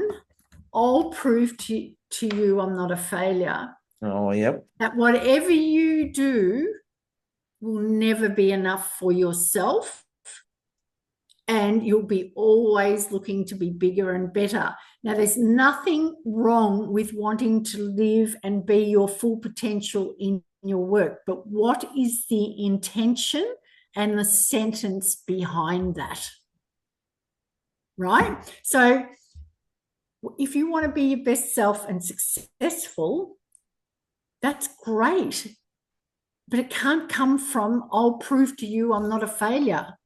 I'll prove to you I'm not a failure, Oh, yep. that whatever you do will never be enough for yourself, and you'll be always looking to be bigger and better. Now, there's nothing wrong with wanting to live and be your full potential in your work, but what is the intention and the sentence behind that? Right? So if you want to be your best self and successful, that's great. But it can't come from, I'll prove to you I'm not a failure.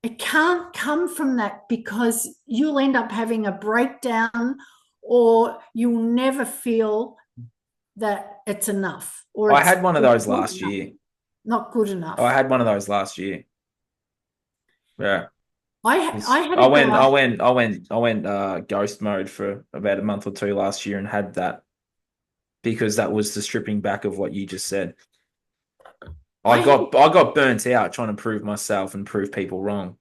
It can't come from that, because you'll end up having a breakdown, or you'll never feel that it's enough, or I it's had one of those last year. not good I enough. had one of those last year. Yeah. I had I a went, guy. I went, I went, I went ghost mode for about a month or two last year and had that because that was the stripping back of what you just said. I I had got I got burnt out trying to prove myself and prove people wrong.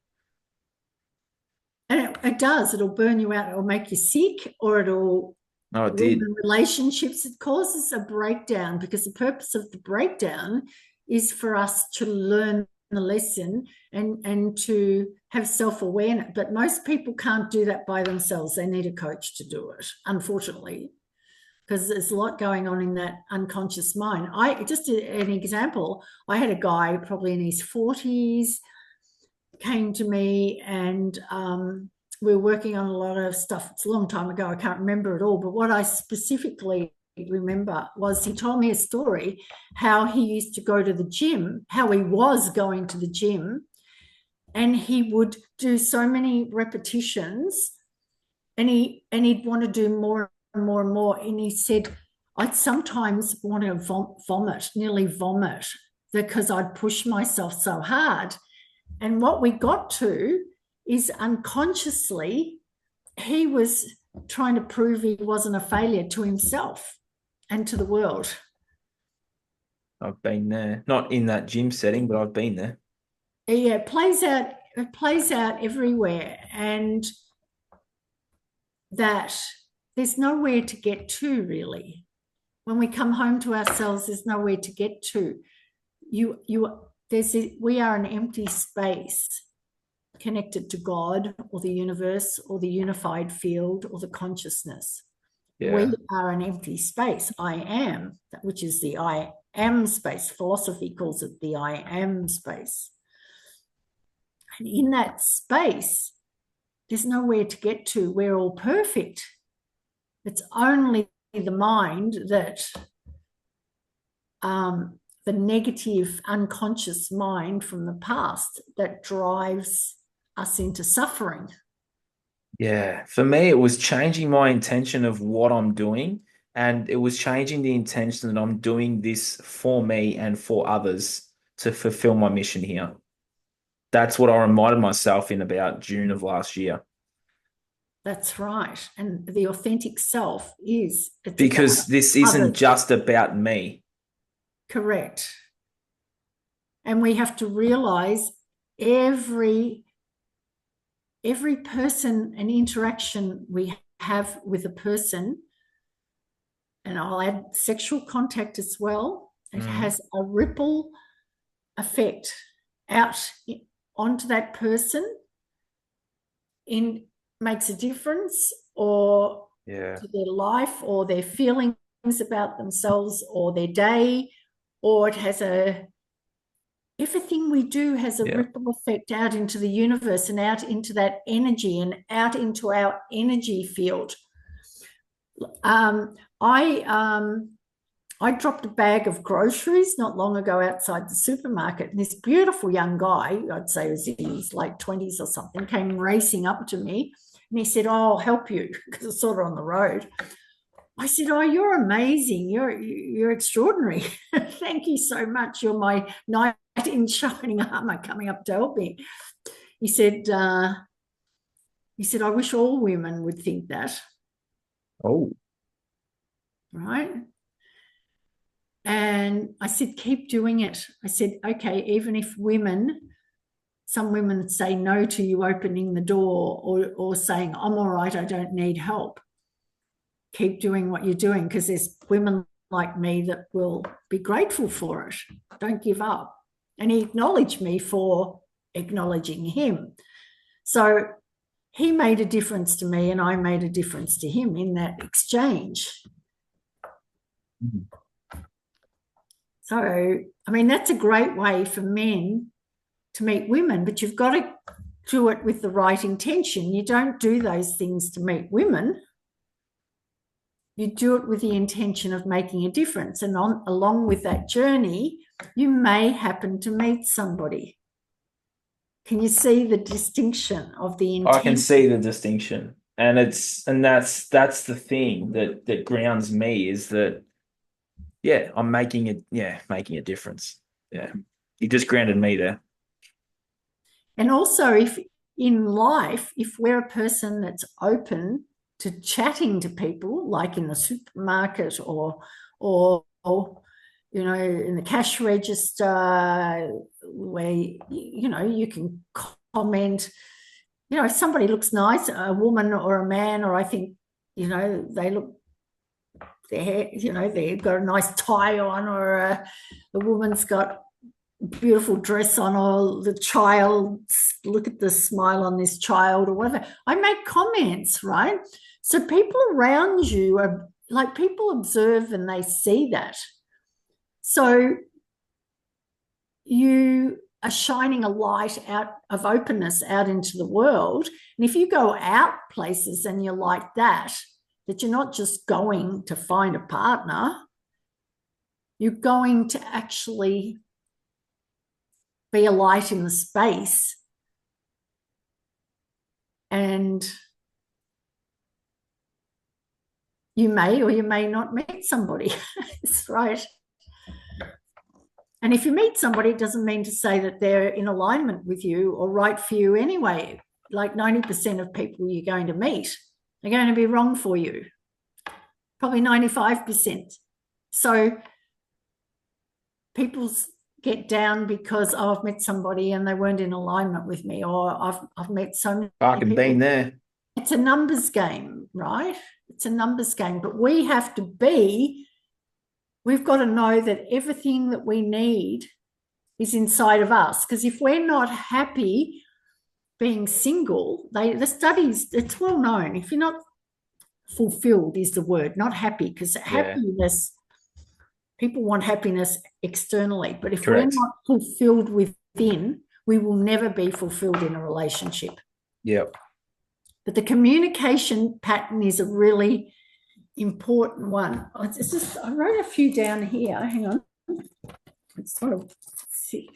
And it does. It'll burn you out. It'll make you sick, or it'll No, it did. ruin relationships. It causes a breakdown, because the purpose of the breakdown is for us to learn the lesson and to have self-awareness. But most people can't do that by themselves. They need a coach to do it, unfortunately, because there's a lot going on in that unconscious mind. I just an example. I had a guy probably in his 40s came to me, and we were working on a lot of stuff. It's a long time ago. I can't remember it all. But what I specifically remember was he told me a story how he used to go to the gym, how he was going to the gym, and he would do so many repetitions, and he'd want to do more and more and more. And he said, I'd sometimes want to vomit, nearly vomit, because I'd push myself so hard. And what we got to is unconsciously, he was trying to prove he wasn't a failure to himself and to the world. I've been there, not in that gym setting, but I've been there. Yeah, it plays out everywhere, and that there's nowhere to get to, really. When we come home to ourselves, there's nowhere to get to. We are an empty space connected to God or the universe or the unified field or the consciousness. Yeah. We are an empty space. I am, which is the I am space. Philosophy calls it the I am space. And in that space, there's nowhere to get to. We're all perfect. It's only the mind that the negative unconscious mind from the past that drives us into suffering. Yeah. For me, it was changing my intention of what I'm doing. And it was changing the intention that I'm doing this for me and for others to fulfill my mission here. That's what I reminded myself in about June of last year. That's right. And the authentic self it's because this isn't others. just about me. Correct. And we have to realize every person and interaction we have with a person, and I'll add sexual contact as well, it has a ripple effect out onto that person, makes a difference or to their life or their feelings about themselves or their day, or it has everything we do has a ripple effect out into the universe and out into that energy and out into our energy field. I dropped a bag of groceries not long ago outside the supermarket, and this beautiful young guy, I'd say he was in his late 20s or something, came racing up to me, and he said, "Oh, I'll help you," because I saw it on the road. I said, "Oh, you're amazing. You're extraordinary. Thank you so much. You're my knight in shining armor coming up to help me." He said, "I wish all women would think that." Oh. Right. And I said, "Keep doing it." I said, "Okay, even if some women say no to you opening the door or saying, 'I'm all right, I don't need help,' keep doing what you're doing, because there's women like me that will be grateful for it. Don't give up." And he acknowledged me for acknowledging him. So he made a difference to me and I made a difference to him in that exchange. So, I mean, that's a great way for men to meet women, but you've got to do it with the right intention. You don't do those things to meet women. You do it with the intention of making a difference. And along with that journey, you may happen to meet somebody. Can you see the distinction of the intention? I can see the distinction. And that's the thing that grounds me, is that I'm making a difference. Yeah. You just grounded me there. And also, if in life, if we're a person that's open to chatting to people, like in the supermarket or in the cash register, where you can comment, if somebody looks nice, a woman or a man, or I think they look, their hair, they've got a nice tie on, or the woman's got a beautiful dress on, or the child, look at the smile on this child, or whatever. I make comments, right? So people around you are like, people observe and they see that. So you are shining a light out of openness out into the world. And if you go out places and you're like that, that you're not just going to find a partner, you're going to actually be a light in the space, and you may or you may not meet somebody. That's right. And if you meet somebody, it doesn't mean to say that they're in alignment with you or right for you anyway. Like 90% of people you're going to meet are going to be wrong for you, probably 95%. So people get down because, oh, I've met somebody and they weren't in alignment with me, or I've met so many Fucking people. been there. It's a numbers game, right? It's a numbers game, but we have to be, we've got to know that everything that we need is inside of us. Because if we're not happy being single, the studies, it's well known, if you're not fulfilled is the word, not happy, because happiness, people want happiness externally, but if we're not fulfilled within, we will never be fulfilled in a relationship. Yep. But the communication pattern is a really important one. It's just, I wrote a few down here. Hang on. It's sort of sick.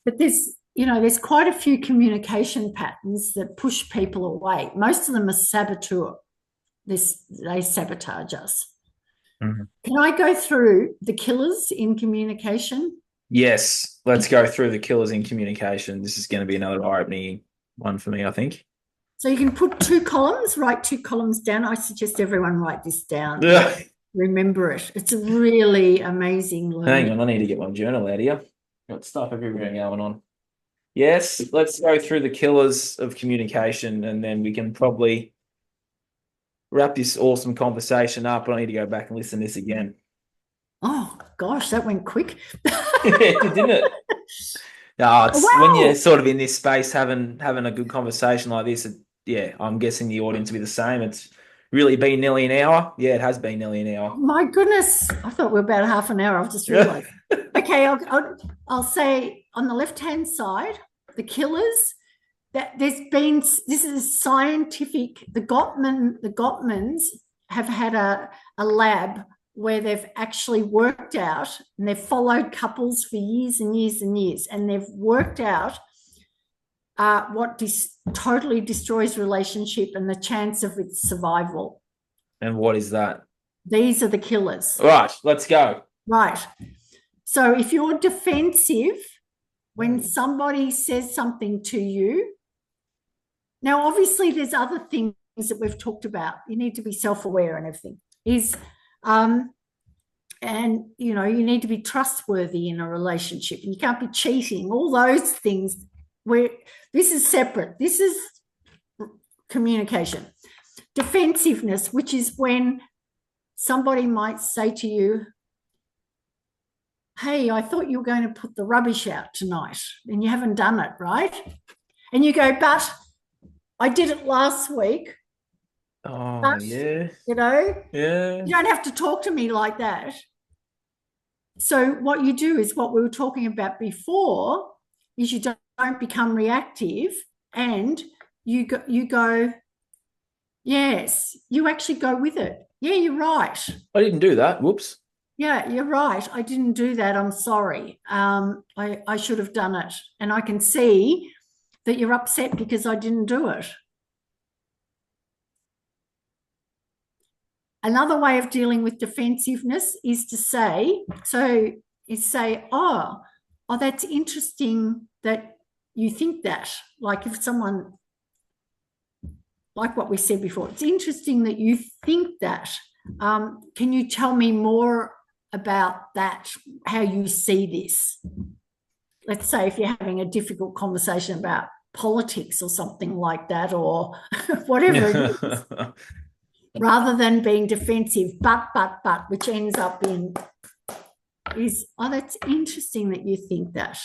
But there's quite a few communication patterns that push people away. Most of them are saboteur. They sabotage us. Mm-hmm. Can I go through the killers in communication? Yes, let's go through the killers in communication. This is going to be another eye-opening one for me, I think. So you can put 2 columns, write 2 columns down. I suggest everyone write this down. Remember it. It's a really amazing learning. Hang on, I need to get my journal out here. Got stuff everywhere going on. Yes, let's go through the killers of communication, and then we can probably wrap this awesome conversation up. I need to go back and listen to this again. Oh, gosh, that went quick. Didn't it? No, it's when you're sort of in this space having a good conversation like this, I'm guessing the audience will be the same. It's really been nearly an hour. Yeah, it has been nearly an hour. My goodness. I thought we were about half an hour. I've just realized. Okay, I'll say on the left-hand side, the killers, that this is scientific. The Gottmans have had a lab where they've actually worked out, and they've followed couples for years and years and years, and they've worked out what totally destroys relationship and the chance of its survival. And what is that? These are the killers. All right, let's go. Right. So if you're defensive when somebody says something to you, now obviously there's other things that we've talked about. You need to be self-aware and everything. And you need to be trustworthy in a relationship. You can't be cheating, all those things. This is separate. This is communication. Defensiveness, which is when somebody might say to you, hey, I thought you were going to put the rubbish out tonight and you haven't done it, right? And you go, but I did it last week. Oh, but, yeah. Yeah. You don't have to talk to me like that. So what you do is what we were talking about before is you don't become reactive, and you go, yes, you actually go with it. Yeah, you're right. I didn't do that. Whoops. Yeah, you're right. I didn't do that. I'm sorry. I should have done it. And I can see that you're upset because I didn't do it. Another way of dealing with defensiveness is to say, oh, that's interesting that you think that. Like if someone, like what we said before, it's interesting that you think that. Can you tell me more about that, how you see this? Let's say if you're having a difficult conversation about politics or something like that, or whatever it is. Rather than being defensive, but, which ends up being, oh, that's interesting that you think that.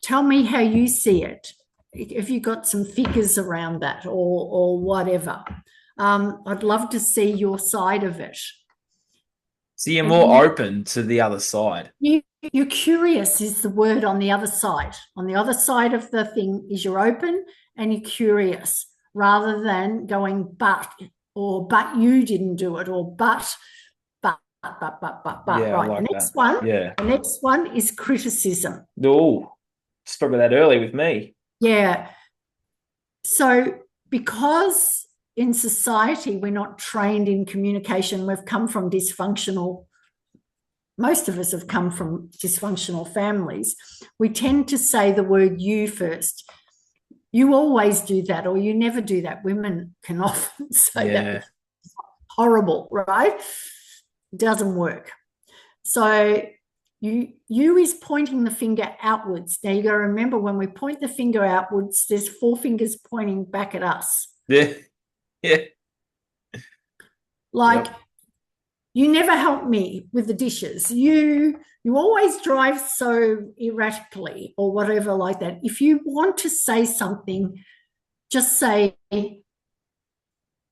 Tell me how you see it. If you've got some figures around that or whatever. I'd love to see your side of it. So you're And more open to the other side. you're curious is the word on the other side. On the other side of the thing is you're open and you're curious rather than going, but you didn't do it, or but. Yeah, I Right. like that. Yeah. The next one is criticism. Oh, spoke about that earlier with me. Yeah. So because in society we're not trained in communication, we've come from dysfunctional, most of us have come from dysfunctional families. We tend to say the word you first. You always do that, or you never do that. Women can often say that. Yeah. Horrible, right? Doesn't work. So you is pointing the finger outwards. Now you got to remember, when we point the finger outwards, there's four fingers pointing back at us. Yeah. Yeah. Like, Yep. you never help me with the dishes. You always drive so erratically, or whatever like that. If you want to say something, just say, hey,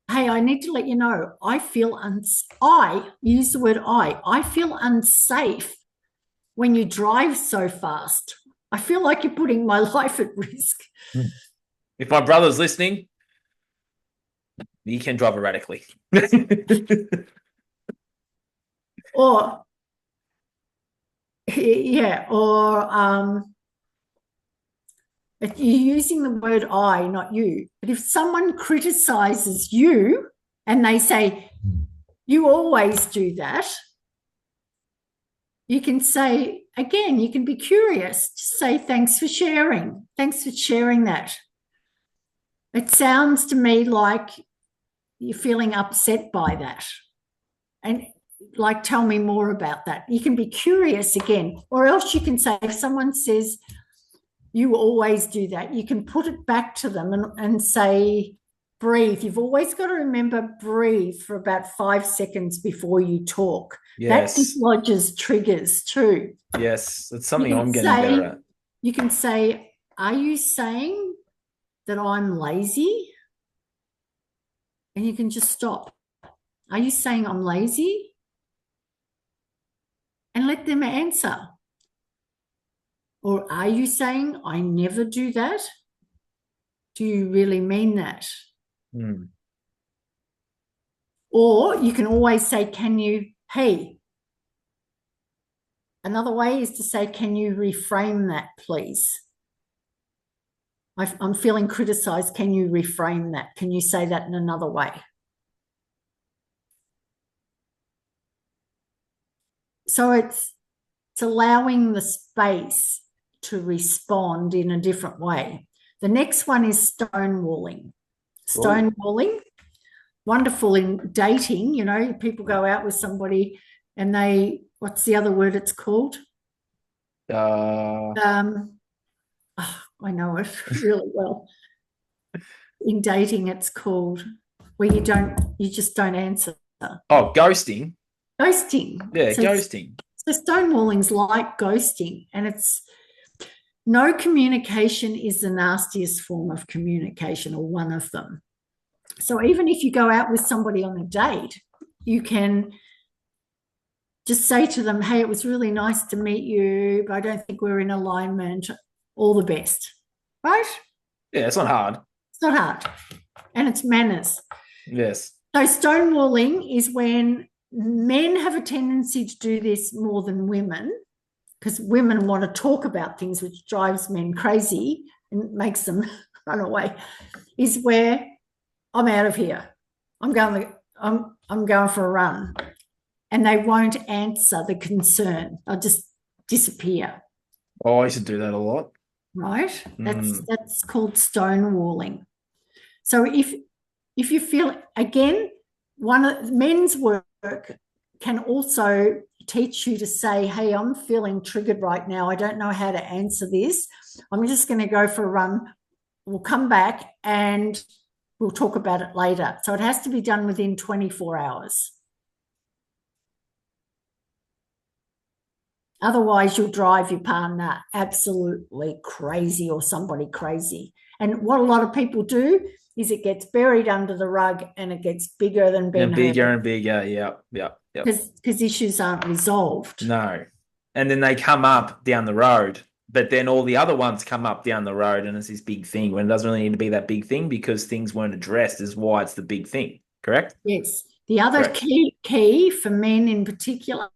I need to let you know, I use the word I feel unsafe when you drive so fast. I feel like you're putting my life at risk. If my brother's listening, he can drive erratically. Or, yeah, or you're using the word I, not you. But if someone criticizes you and they say, you always do that, you can say, again, you can be curious. Just say, thanks for sharing. Thanks for sharing that. It sounds to me like you're feeling upset by that. And like, tell me more about that. You can be curious again. Or else you can say, if someone says, you always do that, you can put it back to them and say, breathe. You've always got to remember, breathe for about 5 seconds before you talk. That Yes. dislodges triggers too. Yes. It's something I'm getting better at. You can say, are you saying that I'm lazy? And you can just stop. Are you saying I'm lazy? And let them answer. Or are you saying I never do that? Do you really mean that? Hmm. Or you can always say, hey. Another way is to say, can you reframe that, please? I'm feeling criticized. Can you reframe that? Can you say that in another way? So it's allowing the space to respond in a different way. The next one is stonewalling. Stonewalling, wonderful in dating. You know, people go out with somebody and what's the other word it's called? I know it really well. In dating, it's called where you just don't answer. Oh, ghosting. Ghosting. Yeah, ghosting. So stonewalling's like ghosting, and it's no communication is the nastiest form of communication, or one of them. So even if you go out with somebody on a date, you can just say to them, hey, it was really nice to meet you, but I don't think we're in alignment. All the best. Right? Yeah, it's not hard. It's not hard. And it's manners. Yes. So stonewalling is when men have a tendency to do this more than women, because women want to talk about things, which drives men crazy and makes them run away, is where I'm out of here. I'm going for a run. And they won't answer the concern. They'll just disappear. Oh, I used to do that a lot. Right? That's called stonewalling. So if you feel, again, one of men's work can also teach you to say, hey, I'm feeling triggered right now. I don't know how to answer this. I'm just going to go for a run. We'll come back and we'll talk about it later. So it has to be done within 24 hours. Otherwise, you'll drive your partner absolutely crazy, or somebody crazy. And what a lot of people do is it gets buried under the rug and it gets bigger than being and bigger and bigger. Yeah, yeah. Yep. because issues aren't resolved. No. And then they come up down the road, but then all the other ones come up down the road and it's this big thing when it doesn't really need to be that big thing because things weren't addressed is why it's the big thing. Correct? Yes. The other Correct. key for men in particular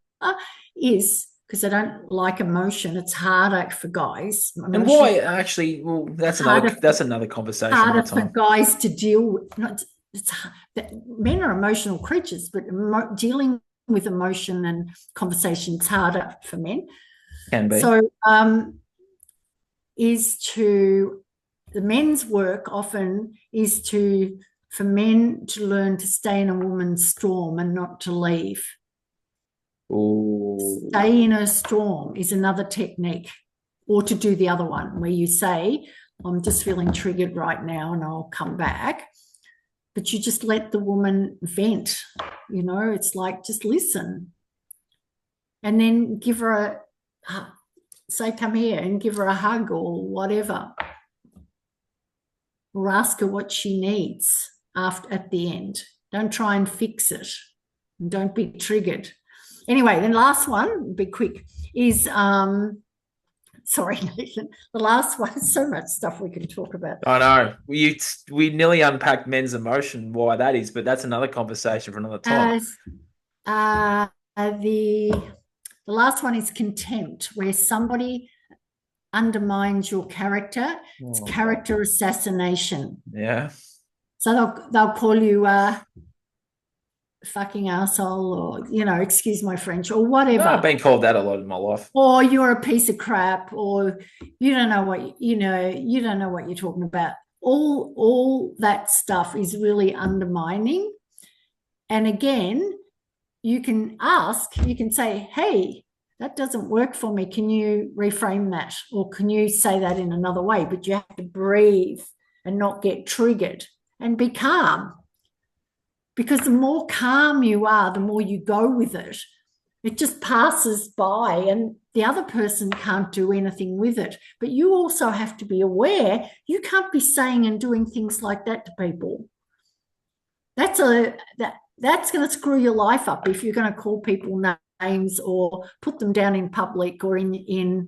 is because I don't like emotion. It's harder for guys. And Emotion why actually, well, harder that's another conversation, another harder for time. guys to deal with. Not it's that men are emotional creatures, but dealing with emotion and conversation is harder for men. Can be. So is to the men's work often is to for men to learn to stay in a woman's storm and not to leave. Ooh. Stay in a storm is another technique, or to do the other one where you say, I'm just feeling triggered right now and I'll come back. But you just let the woman vent. It's like just listen. And then give her say, come here, and give her a hug or whatever. Or ask her what she needs at the end. Don't try and fix it. And don't be triggered. Anyway, then last one, be quick, is sorry, Nathan. The last one, so much stuff we can talk about. I know. We nearly unpacked men's emotion, why that is, but that's another conversation for another time. The last one is contempt, where somebody undermines your character. It's character assassination. Yeah. So they'll call you fucking asshole, or excuse my French, or whatever. No, I've been called that a lot in my life. Or you're a piece of crap, or you don't know what you don't know what you're talking about. All that stuff is really undermining. And again, you can say, hey, that doesn't work for me. Can you reframe that? Or can you say that in another way? But you have to breathe and not get triggered and be calm. Because the more calm you are, the more you go with it. It just passes by and the other person can't do anything with it. But you also have to be aware you can't be saying and doing things like that to people. That's going to screw your life up if you're going to call people names or put them down in public or in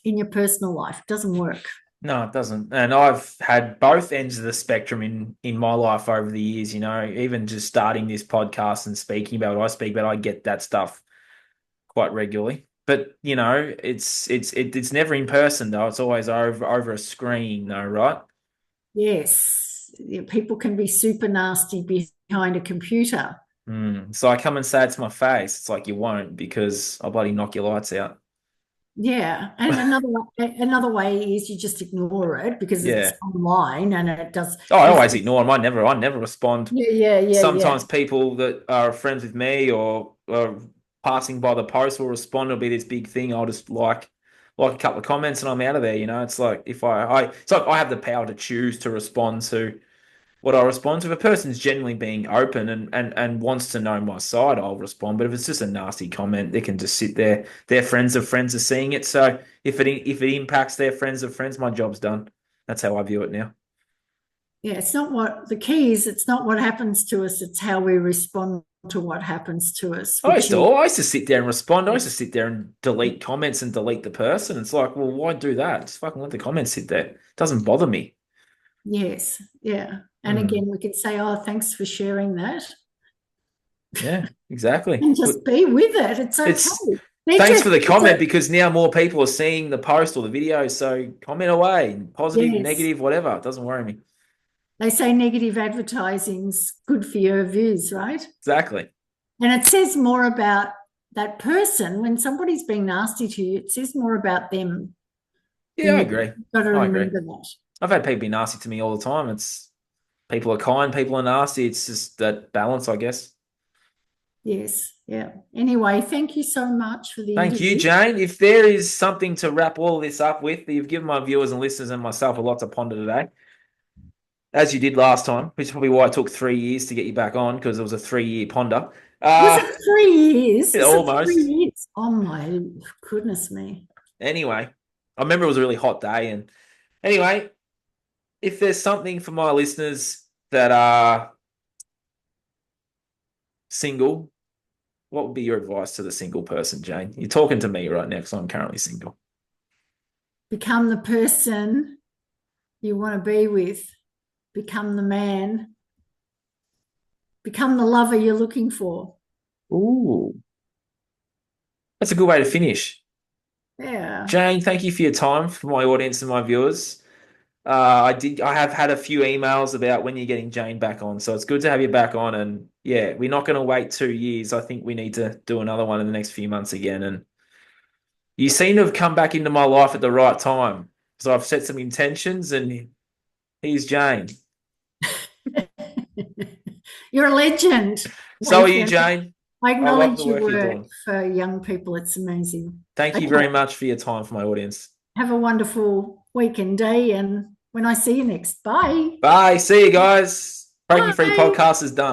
your personal life. It doesn't work. No, it doesn't. And I've had both ends of the spectrum in my life over the years, even just starting this podcast and speaking about what I speak about, I get that stuff quite regularly. But, it's never in person though. It's always over a screen though, right? Yes. People can be super nasty behind a computer. So I come and say it to my face. It's like you won't because I'll bloody knock your lights out. Yeah, and another way is you just ignore it because it's Yeah. online and it does. Oh, I always ignore them. I never respond. Yeah. Sometimes people that are friends with me or passing by the post will respond. It'll be this big thing. I'll just like a couple of comments and I'm out of there. It's like if it's like I have the power to choose to respond to what I respond to. If a person's genuinely being open and wants to know my side, I'll respond. But if it's just a nasty comment, they can just sit there. Their friends of friends are seeing it. So if it impacts their friends of friends, my job's done. That's how I view it now. Yeah, it's not what the key is. It's not what happens to us. It's how we respond to what happens to us. I used to sit there and respond. I used to sit there and delete comments and delete the person. It's like, well, why do that? Just fucking let the comments sit there. It doesn't bother me. Yes, yeah. And again, we can say, oh, thanks for sharing that. Yeah, exactly. And just be with it. It's okay. Thanks for the comment because now more people are seeing the post or the video. So comment away, positive, negative, whatever. It doesn't worry me. They say negative advertising's good for your views, right? Exactly. And it says more about that person. When somebody's being nasty to you, it says more about them. Yeah, I agree. You've got to remember that. I've had people be nasty to me all the time. It's people are kind, people are nasty. It's just that balance, I guess. Yes, yeah. Anyway, thank you so much for the Thank you, Jane. If there is something to wrap all this up with, you've given my viewers and listeners and myself a lot to ponder today, as you did last time, which is probably why it took 3 years to get you back on because it was a 3-year ponder. Was it 3 years? Almost. 3 years? Oh my goodness me. Anyway, I remember it was a really hot day. And anyway, if there's something for my listeners that are single, what would be your advice to the single person, Jane? You're talking to me right now because I'm currently single. Become the person you want to be with. Become the man. Become the lover you're looking for. Ooh, that's a good way to finish. Yeah. Jane, thank you for your time for my audience and my viewers. I have had a few emails about when you're getting Jane back on, so it's good to have you back on. And yeah, we're not going to wait 2 years. I think we need to do another one in the next few months again. And you seem to have come back into my life at the right time. So I've set some intentions, and here's Jane. You're a legend, So are you, Nathan. Jane. I I love acknowledge the your work you're work doing. for young people. It's amazing. Thank you Okay. very much for your time for my audience. Have a wonderful week and day. And when I see you next, bye. Bye. See you guys. Breaking Free Bye. podcast is done.